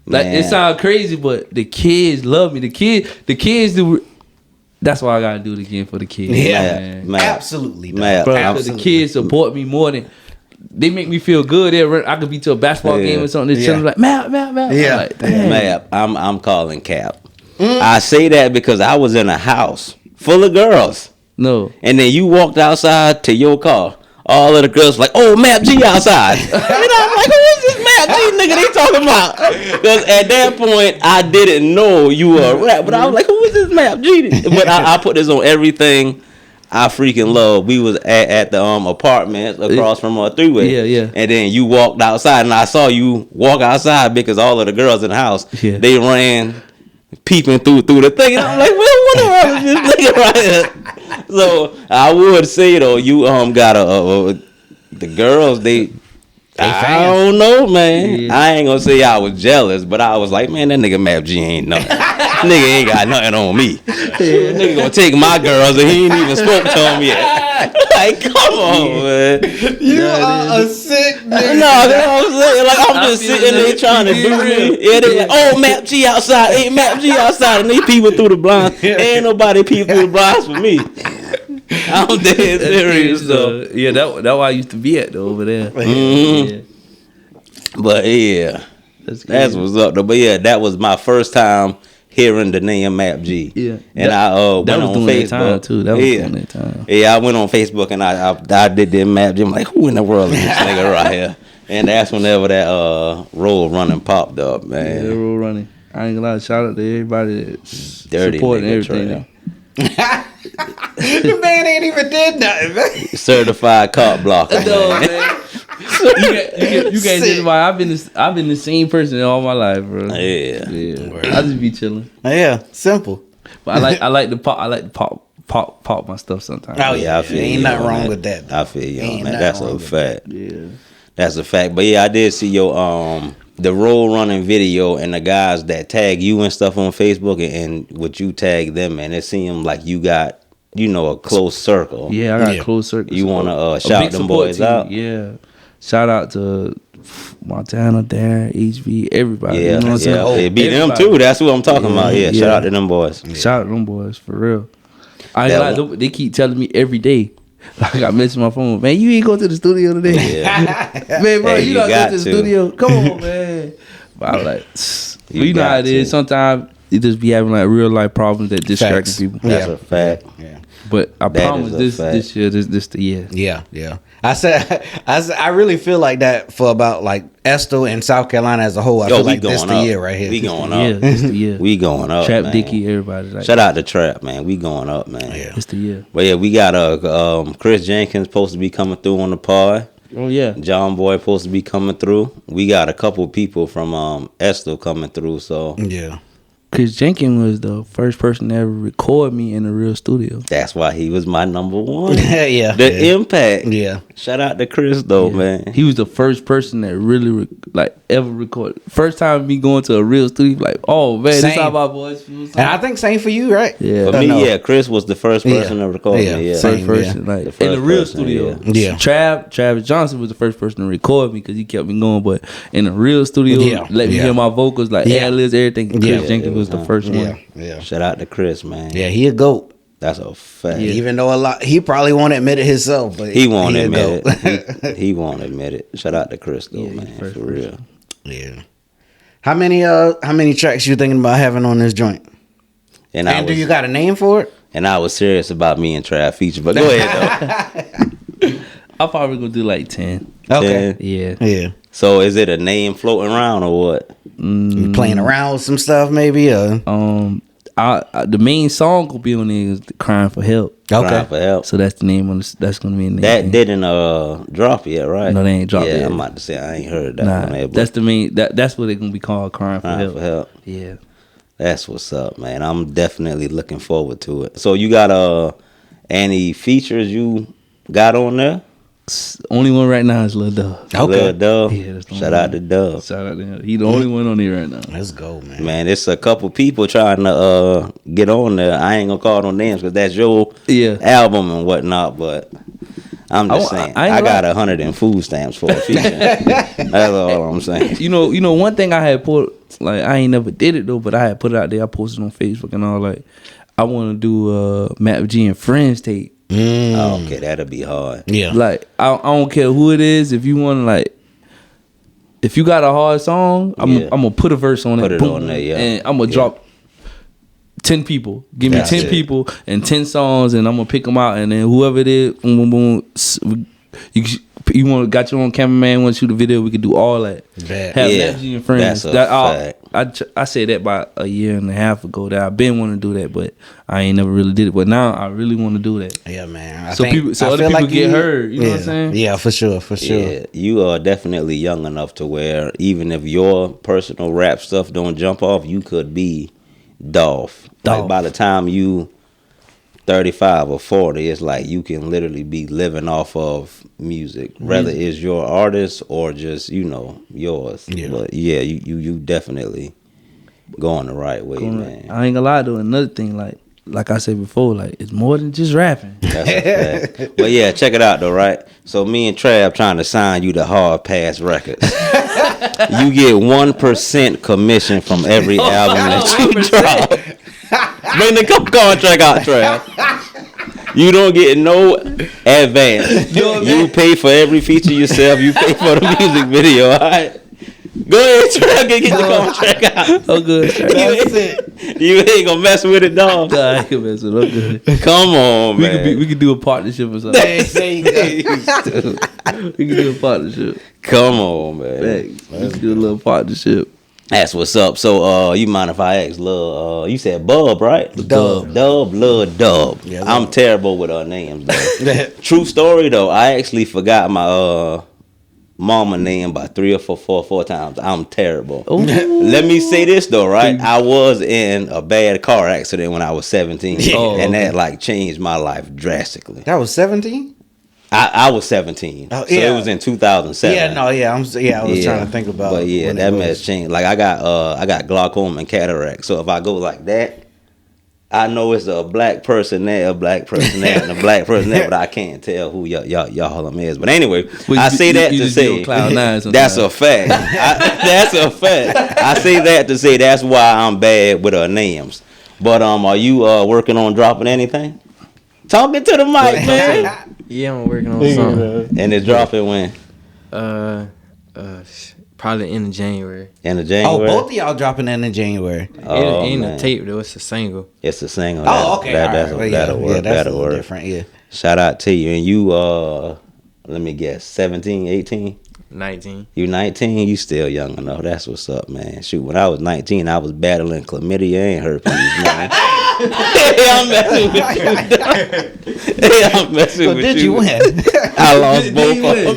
Like Man. it sounds crazy, but the kids love me. The kids do. That's why I gotta do it again for the kids. Yeah. man. Absolutely, dog. Man, Bro, I'm- 'cause the kids support me more than they make me feel good. I could be to a basketball Yeah. game or something. They're Yeah. chilling like, Matt. Yeah. I'm like, damn. Man, I'm calling cap. I say that because I was in a house full of girls, No. and then you walked outside to your car. All of the girls like, "Oh, Map G outside," and I'm like, "Who is this Map G nigga they talking about?" Because at that point, I didn't know you were a rap, but I was like, "Who is this Map G?" But I put this on everything. I freaking love. We was at the apartment across from a three-way. Yeah. And then you walked outside, and I saw you walk outside because all of the girls in the house, Yeah. they ran peeping through the thing. And I'm like, well, what the hell is this nigga right here? So I would say though, you got the girls, they I don't know, man. Yeah. I ain't gonna say I was jealous, but I was like, man, that nigga Map G ain't nothing. Nigga ain't got nothing on me. Nigga gonna take my girls and he ain't even spoke to them yet. Like, come on, man. You are a sick No, nigga. you know what I'm saying? Like, I'm I just feel sitting there that. trying to You do feel me. Yeah, they like, oh, Map G outside. Ain't Map G outside. And they peeping through the blinds. Ain't nobody peeping through the blinds for me. I'm dead serious, though. Yeah, that's why I used to be at though over there. Mhm. Yeah. But, yeah. That's That's what's up, though. But, yeah, that was my first time hearing the name Map G. Yeah. And I went that was on during Facebook. that time too. That was yeah. during that time. Yeah, I went on Facebook and I did the Map G. I'm like, who in the world is this nigga right here? And that's whenever that roll running popped up, Yeah, man. they were running. I ain't gonna lie. Shout out to everybody that's Dirty supporting nigga everything. trail. The man ain't even did nothing, man. Certified cop blocker. No, man. man. You guys Sick. did why I've been the same person all my life, bro. Yeah. Yeah. I just be chilling. Yeah, simple. But I like to pop my stuff sometimes. Oh, Yeah, I feel ain't you nothing on wrong that. with that. I feel you Ain't on that. nothing That's wrong a with fact. Yeah. That's a fact. But yeah, I did see your the roll running video and the guys that tag you and stuff on Facebook and would you tag them, and it seemed like you got you know, a close circle. Yeah, I got a close circle. You want to A shout big them support boys team. out? Yeah. Shout out to Montana, Darren, HB, everybody. Yeah, You know what I'm saying? It be them Everybody. too. That's what I'm talking about. Yeah, shout out to them boys. Shout out to them boys, for real. I That ain't lie, they keep telling me every day. Like I mentioned my phone, man, you ain't go to the studio today. Yeah. Man, bro, Hey, you you not got go to the to. studio. Come on, man. But I was like, You you know how got it is. to. Sometimes you just be having like real life problems that distract Facts. people. That's Yeah. a fact. Yeah. But I That promise is a fact. this year, this the year. Yeah. I really feel like that for about like Estill and South Carolina as a whole. I Yo, feel we like this going the up. year right here. We going Yeah, up. this the year. We going up, Trap man. Dickie, everybody like Shout out to Trap, man. We going up, man. Yeah. It's the year. But yeah, we got Chris Jenkins supposed to be coming through on the pod. Oh yeah. John Boy supposed to be coming through. We got a couple people from Estill coming through. So Yeah. Chris Jenkins was the first person to ever record me in a real studio. that's why he was my number one. Yeah. The impact. Yeah. Shout out to Chris though, Yeah. man. He was the first person that really ever recorded. First time me going to a real studio, like, oh man, this Same. how my voice feels. And I think same for you, right? Yeah. For I me, know. yeah, Chris was the first person to record Yeah. me. Yeah. Same. First person, The like first in the real person, studio. yeah. Travis Johnson was the first person to record me because he kept me going. But in the real studio, Yeah. let me Yeah. hear my vocals, like Yeah. ad-libs, everything. Chris Yeah. Jenkins It was was the him. first Yeah. one. Yeah. Shout out to Chris, man. Yeah. He a goat. That's a fact. Even though he probably won't admit it himself, but He won't a admit goat. it. He won't admit it. Shout out to Chris though, Yeah, he's man. the first For real. Yeah. How many tracks you thinking about having on this joint? And And do you got a name for it? And I was serious about me and Trav feature, but go ahead though. I'm probably gonna do like 10. Okay. Yeah. Yeah. So is it a name floating around or what? You playing around with some stuff maybe? Or? The main song will be on there is Crying for Help. Crying Okay. for help. So that's the name on this. That's gonna be in there. That didn't drop yet, right? No, they ain't dropped yeah, yet. I'm about to say I ain't heard that Nah, one there, but that's the main. That's what they're gonna be called, Crying for Crying Help. for help. Yeah. That's what's up, man. I'm definitely looking forward to it. So you got any features you got on there? Only one right now is Lil Dub. Okay. Lil Dub. Yeah, that's the Shout one. out to Dub. Shout out to him. He the only one on here right now. Let's go, man. Man, it's a couple people trying to get on there. I ain't gonna call no names because that's your Yeah. album and whatnot. But I'm just saying, I ain't I got gonna 100 in food stamps for a feature. That's all I'm saying. You know, one thing I had put, like, I ain't never did it though, but I had put it out there. I posted on Facebook and all, like, I want to do Matt G and Friends tape. Oh, okay, that'll be hard. Yeah. Like, I don't care who it is. If you want to, like, if you got a hard song, I'm Yeah. gonna put a verse on Put it. it on there, yeah. And I'm gonna Yeah. drop 10 people. Give me That's 10 it. people and 10 songs, and I'm gonna pick them out. And then whoever it is, boom, boom, boom. You want got your own cameraman, want to shoot a video, we could do all that. Bet. Have Yeah, Matt G and Friends. that's a That I said that about a year and a half ago that I've been wanting to do that, but I ain't never really did it. But now I really want to do that. Yeah, man. So other feel people get heard, you know what I'm saying? Yeah, for sure. Yeah, you are definitely young enough to where even if your personal rap stuff don't jump off, you could be Dolph. Like Dolph. by the time you 35 or 40, it's like you can literally be living off of music, whether it's your artist or just yours. Yeah. But yeah, you definitely going the right way, man. I ain't gonna lie though. Another thing, like I said before, like it's more than just rapping. That's a fact. But yeah, check it out though, right? So me and Trav trying to sign you to Hard Pass Records. You get 1% commission from every album that you drop. Bring the contract out, Trav. You don't get no advance. You pay for every feature yourself. You pay for the music video, all right? Go ahead, Trav, get the contract out. Oh good. You ain't gonna mess with it, dog. Nah, I ain't messing with it. I'm good. Come on, man. We could do a partnership or something. There you go. We could do a partnership. Come on, man. Thanks. We could do a little partnership. That's what's up. So, you mind if I ask Lil, you said Bub, right? Dub. Lil Dub. Yeah, I'm terrible with names, though. True story, though. I actually forgot my mama name by 3 or 4 times. I'm terrible. Ooh. Let me say this, though, right? I was in a bad car accident when I was 17. Oh, and okay. that, changed my life drastically. That was 17? I was 17. Oh, So yeah. it was in 2007. Yeah, no, yeah. I was trying to think about But yeah, when that it mess was. changed. Like I got glaucoma and cataract. So if I go like that, I know it's a black person there, a black person there, and a black person there, but I can't tell who y'all is. But anyway, I say that to say that's a fact. That's a fact. I say that to say that's why I'm bad with names. But are you working on dropping anything? Talking to the mic, man. Yeah, I'm working on something. And it's dropping when? Probably in January. In the January. Oh, both of y'all dropping in January. It ain't a tape though. It's a single. It's a single. Oh, okay. That'll work. Yeah, that's that'll a little work. different. Yeah. Shout out to you. And you, let me guess, 17, 18? 19. You 19? You still young enough. That's what's up, man. Shoot, when I was 19, I was battling chlamydia and herpes, man. Hey, I'm messing with you. Hey, I'm messing So with did you. you win? I lost both of them.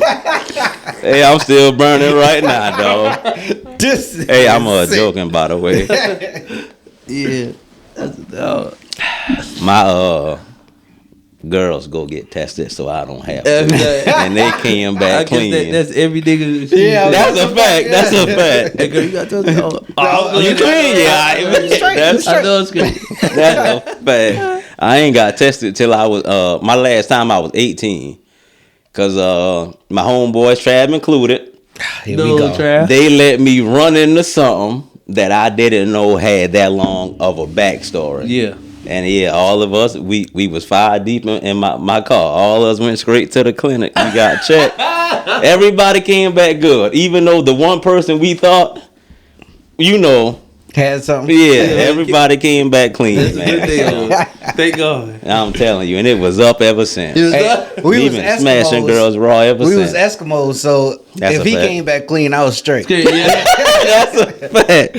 Hey, I'm still burning right now, dog. Hey, I'm joking, by the way. Yeah. That's a dog. My girls go get tested so I don't have to. And they came back clean. That's every nigga. Yeah, That's a fact. That's a fact. Hey, girl, you got to You clean? Yeah. I know it's good. That's a fact. I ain't got tested till I was my last time I was 18. Cause my homeboys, Trav included, Here we go. they let me run into something that I didn't know had that long of a backstory. Yeah. And yeah, all of us, we was 5 deep in my car. All of us went straight to the clinic. We got checked. Everybody came back good. Even though the one person we thought, Had something. yeah, everybody came back clean, man. Thank God. I'm telling you, and it was up ever since. Hey, we was Even smashing Eskimos. girls raw ever We was since. Eskimos, so That's if a he fact. came back clean, I was straight. Yeah. That's a fact.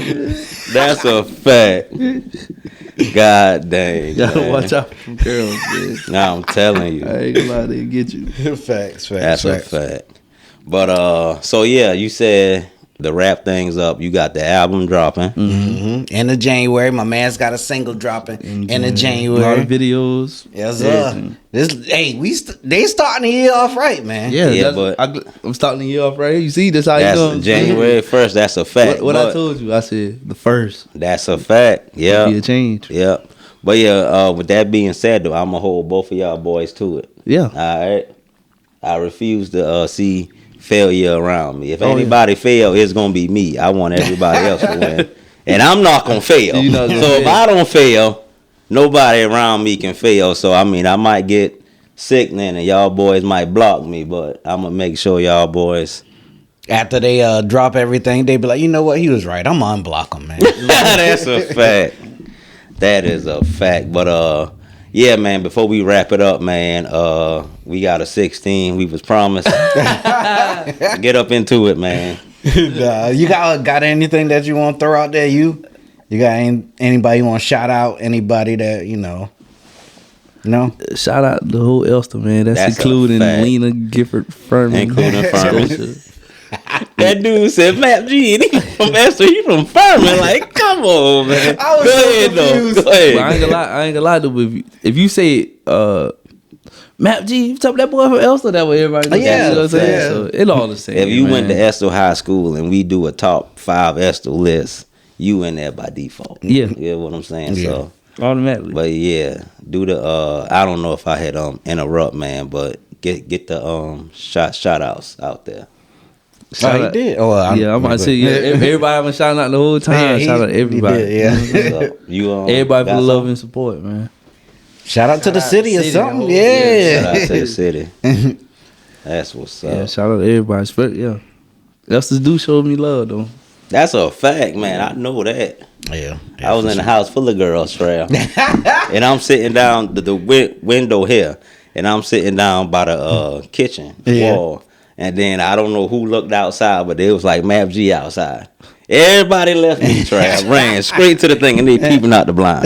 That's a fact. God dang. Gotta man. watch out for girls, man. Nah, I'm telling you. I ain't gonna lie, they get you. Facts. That's a fact. But so yeah, you said the wrap things up. You got the album dropping. End of January, my man's got a single dropping. End of A lot January. of videos. Yes, everything. They starting the year off right, man. Yeah, I'm starting the year off right here. You see, that's how it That's comes. January 1st. That's a fact. What I But told you, I said the first. That's a fact. Yeah. Be a change. Yeah. But yeah, with that being said, though, I'm gonna hold both of y'all boys to it. Yeah. All right. I refuse to see failure around me. If anybody fail, it's gonna be me. I want everybody else to win, and I'm not gonna fail. You not gonna So if fail. I don't fail, nobody around me can fail. So I mean, I might get sickening, and y'all boys might block me, but I'm gonna make sure y'all boys. After they drop everything, they be like, you know what? He was right. I'm gonna unblock him, man. That's a fact. That is a fact. But yeah, man, before we wrap it up, man, we got a 16. We was promised. Get up into it, man. You got anything that you want to throw out there? You got anybody you want to shout out? Anybody that you know? No. Shout out the whole Elster, man. That's That's a including fact. Lena Gifford Furman. Including Furman. Scotia. That dude said, Map G, and he from Esther, he from Furman. Like, come on, man. I was Go so ahead, confused. though. Go ahead. But I ain't gonna lie though. If you say Map G, you talk that boy from Elster, that way everybody knows. Yeah, You know what I'm saying? yeah. So it all the same. If you man. went to Esther High School and we do a top 5 Esther list, you in there by default. Yeah. You know what I'm saying? Yeah. So, automatically. but yeah, do the I don't know if I had interrupt, man, but get the shout outs out there. Oh, he did. Oh, well, I'm about to say, yeah, everybody I've been shouting out the whole time. Shout out to everybody. He did, yeah. So, you Everybody for got the love something? and support, man. Shout out to the city or city, something. oh, Yeah. Shout out to the city. That's what's up. Yeah, shout out to everybody. Yeah. Elsters do show me love, though. That's a fact, man. I know that. Yeah. I was in a house full of girls, Trail. And I'm sitting down the window here. And I'm sitting down by the kitchen wall. And then I don't know who looked outside, but it was like Map G outside. Everybody left me, Trail. Ran straight to the thing and they peeping out the blind.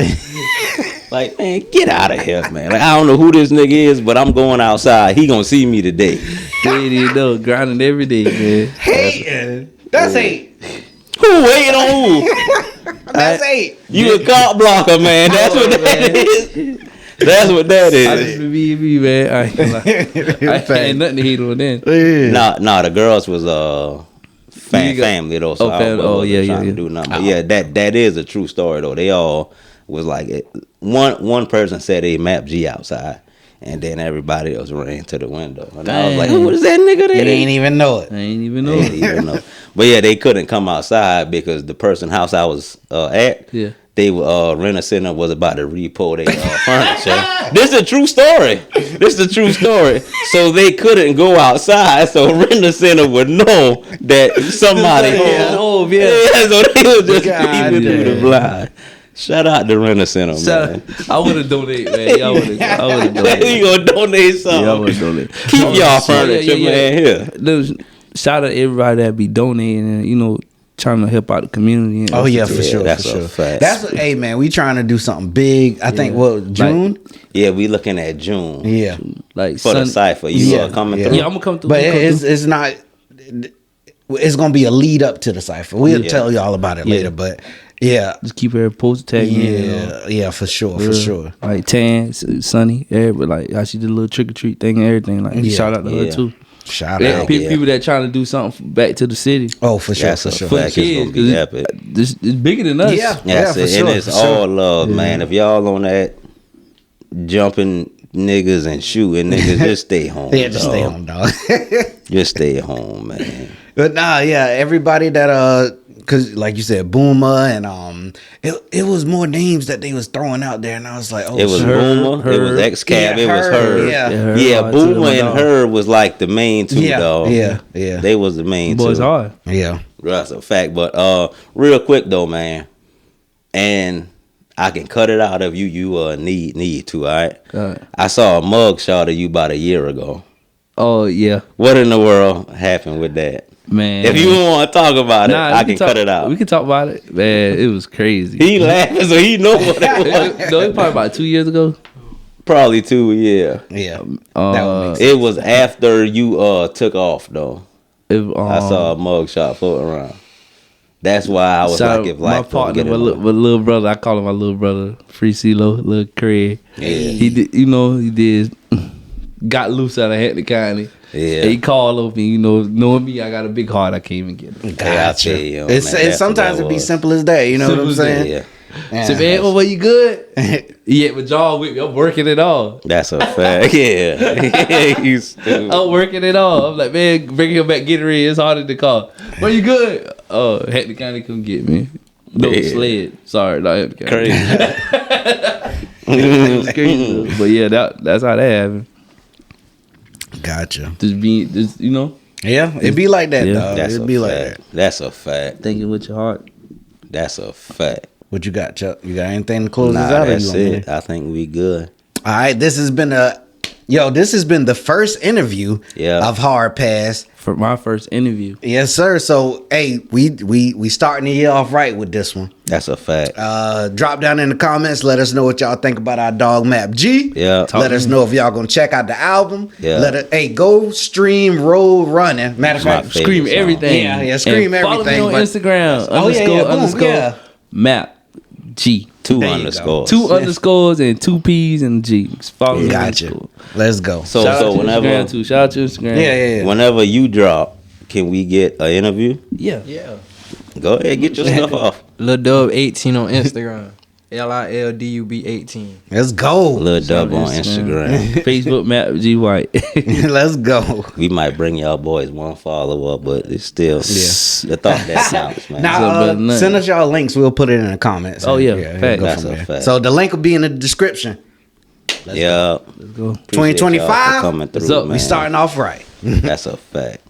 Like, man, get out of here, man. Like, I don't know who this nigga is, but I'm going outside. He gonna see me today. They didn't know, grinding every day, man. Hating. That's hate. Who waiting on who? That's hate. You a cop blocker, man. That's what that is. That's what that I just is. be me, man. I ain't gonna lie. I ain't nothing to hate on then. Yeah. Nah, the girls was family though. So Oh, family. I wasn't Yeah, trying yeah. to do nothing. But yeah, that is a true story though. They all was like one person said, "Hey, Map G outside." And then everybody else ran to the window. And I was like, who is that nigga there? They ain't even know it. I ain't even They know. didn't even know. But yeah, they couldn't come outside because the person house I was at, Yeah. they Rent a Center was about to repo their furniture. This is a true story. So they couldn't go outside. So Rent a Center would know that somebody home. Yeah, so they would just keep it through the blind. Shout out to Rent a Center, man. I would have donated, man. I would have donated. You gonna donate something? Yeah, I would have donated. Keep y'all furniture, man. Here. Shout out to everybody that be donating and trying to help out the community. And Oh yeah, for sure. That's for a sure. fact. That's what, hey man, we trying to do something big. I think June. Yeah, we looking at June. Yeah, like For the cipher, you are coming through. Yeah, I'm gonna come through. but it's not. It's gonna be a lead up to the cipher. We'll tell y'all about it later. But yeah, just keep her post tag me. yeah, for sure, for sure. Like Tan, Sunny, everybody, like how she did a little trick or treat thing and everything. Like shout out to her too. Shout Yeah, out. people that trying to do something back to the city Oh, for sure, That's for a sure. for the fact. It's kids. gonna be 'Cause epic. it's bigger than us. Yeah. That's for it. sure, And it's for sure. all love, man. If y'all on that jumping niggas and shooting niggas, just stay home. Yeah, just dog. stay home, dog. Just stay home, man. But nah, yeah, everybody that cause like you said, Boomer and it was more names that they was throwing out there, and I was like, oh, It was shit. Boomer, it was X-Cab, Yeah, it was her. yeah. Yeah, Her, Boomer too, and her was like the main two, Yeah, dog. yeah. They was the main Boys two. hard. Yeah. That's a fact. But real quick though, man, and I can cut it out if you need to, all right? I saw a mug shot of you about a year ago. Oh yeah, What in the world happened with that? man. If you don't want to talk about it, I we can talk, cut it out. We can talk about it, man. It was crazy. He laughing, so he know what it was. No, it was probably about 2 years ago. Probably 2, yeah. Yeah. That would Uh, make sense. It was after you took off though. I saw a mug shot floating around. That's why I was shout like, out if my life don't partner, get my it, little brother. I call him my little brother, Free CeeLo, little Craig. Yeah. He did, he did. Got loose out of Hackney County. Yeah. He called over me, knowing me, I got a big heart. I can't even get it. Yeah, I tell you, It's man, that's sometimes what it be was. simple as that. You know Simple what as I'm that, saying? Yeah, Yeah. So man, well, you good? Yeah, but y'all with me. I'm working it all. that's a fact. Yeah, you stupid. I'm working it all. I'm like, man, bring him back, get ready. It's harder to call. But you good? Oh, Hackney County come get me. No Yeah. sled. Sorry, not Hackney County. Crazy. It was crazy. But yeah, that's how that happened. Gotcha. Just Yeah, it be like that, Yeah. dog. That's It a be like fact. that. That's a fact. thinking with your heart. That's a fact. What you got, Chuck? You got anything to close Nah, this out? Or that's you want me it. I think we good. All right, this has been the first interview of Hard Pass. For my first interview. Yes, sir. So, hey, we starting the year off right with this one. That's a fact. Drop down in the comments. Let us know what y'all think about our dog Map G. Yeah. Let us know if y'all gonna check out the album. Yeah. Go stream Road Running. Matter of My fact, favorite Scream song. everything. Yeah, scream And everything, Follow me on but- Instagram. Oh, yeah, boom, underscore yeah. map G. 2 There you underscores. 2 underscores and 2 P's and G. Follow me on Gotcha. underscore. Let's go. So Shout out to whenever Instagram too. Shout out to Instagram. Yeah. whenever you drop, can we get an interview? Yeah. Go ahead, get your stuff off. Lil Dub 18 on Instagram. LILDUB 18. Let's go. Lil Dub on Instagram. Facebook map G White. Let's go. We might bring y'all boys one follow up, but it's still the thought that counts, man. Now, So, but nothing. send us y'all links. We'll put it in the comments. Oh, yeah. we'll Fact. go That's from a there. fact. So the link will be in the description. Yeah. Let's go. Appreciate y'all for 2025. coming What's through, up? man. We starting off right. That's a fact.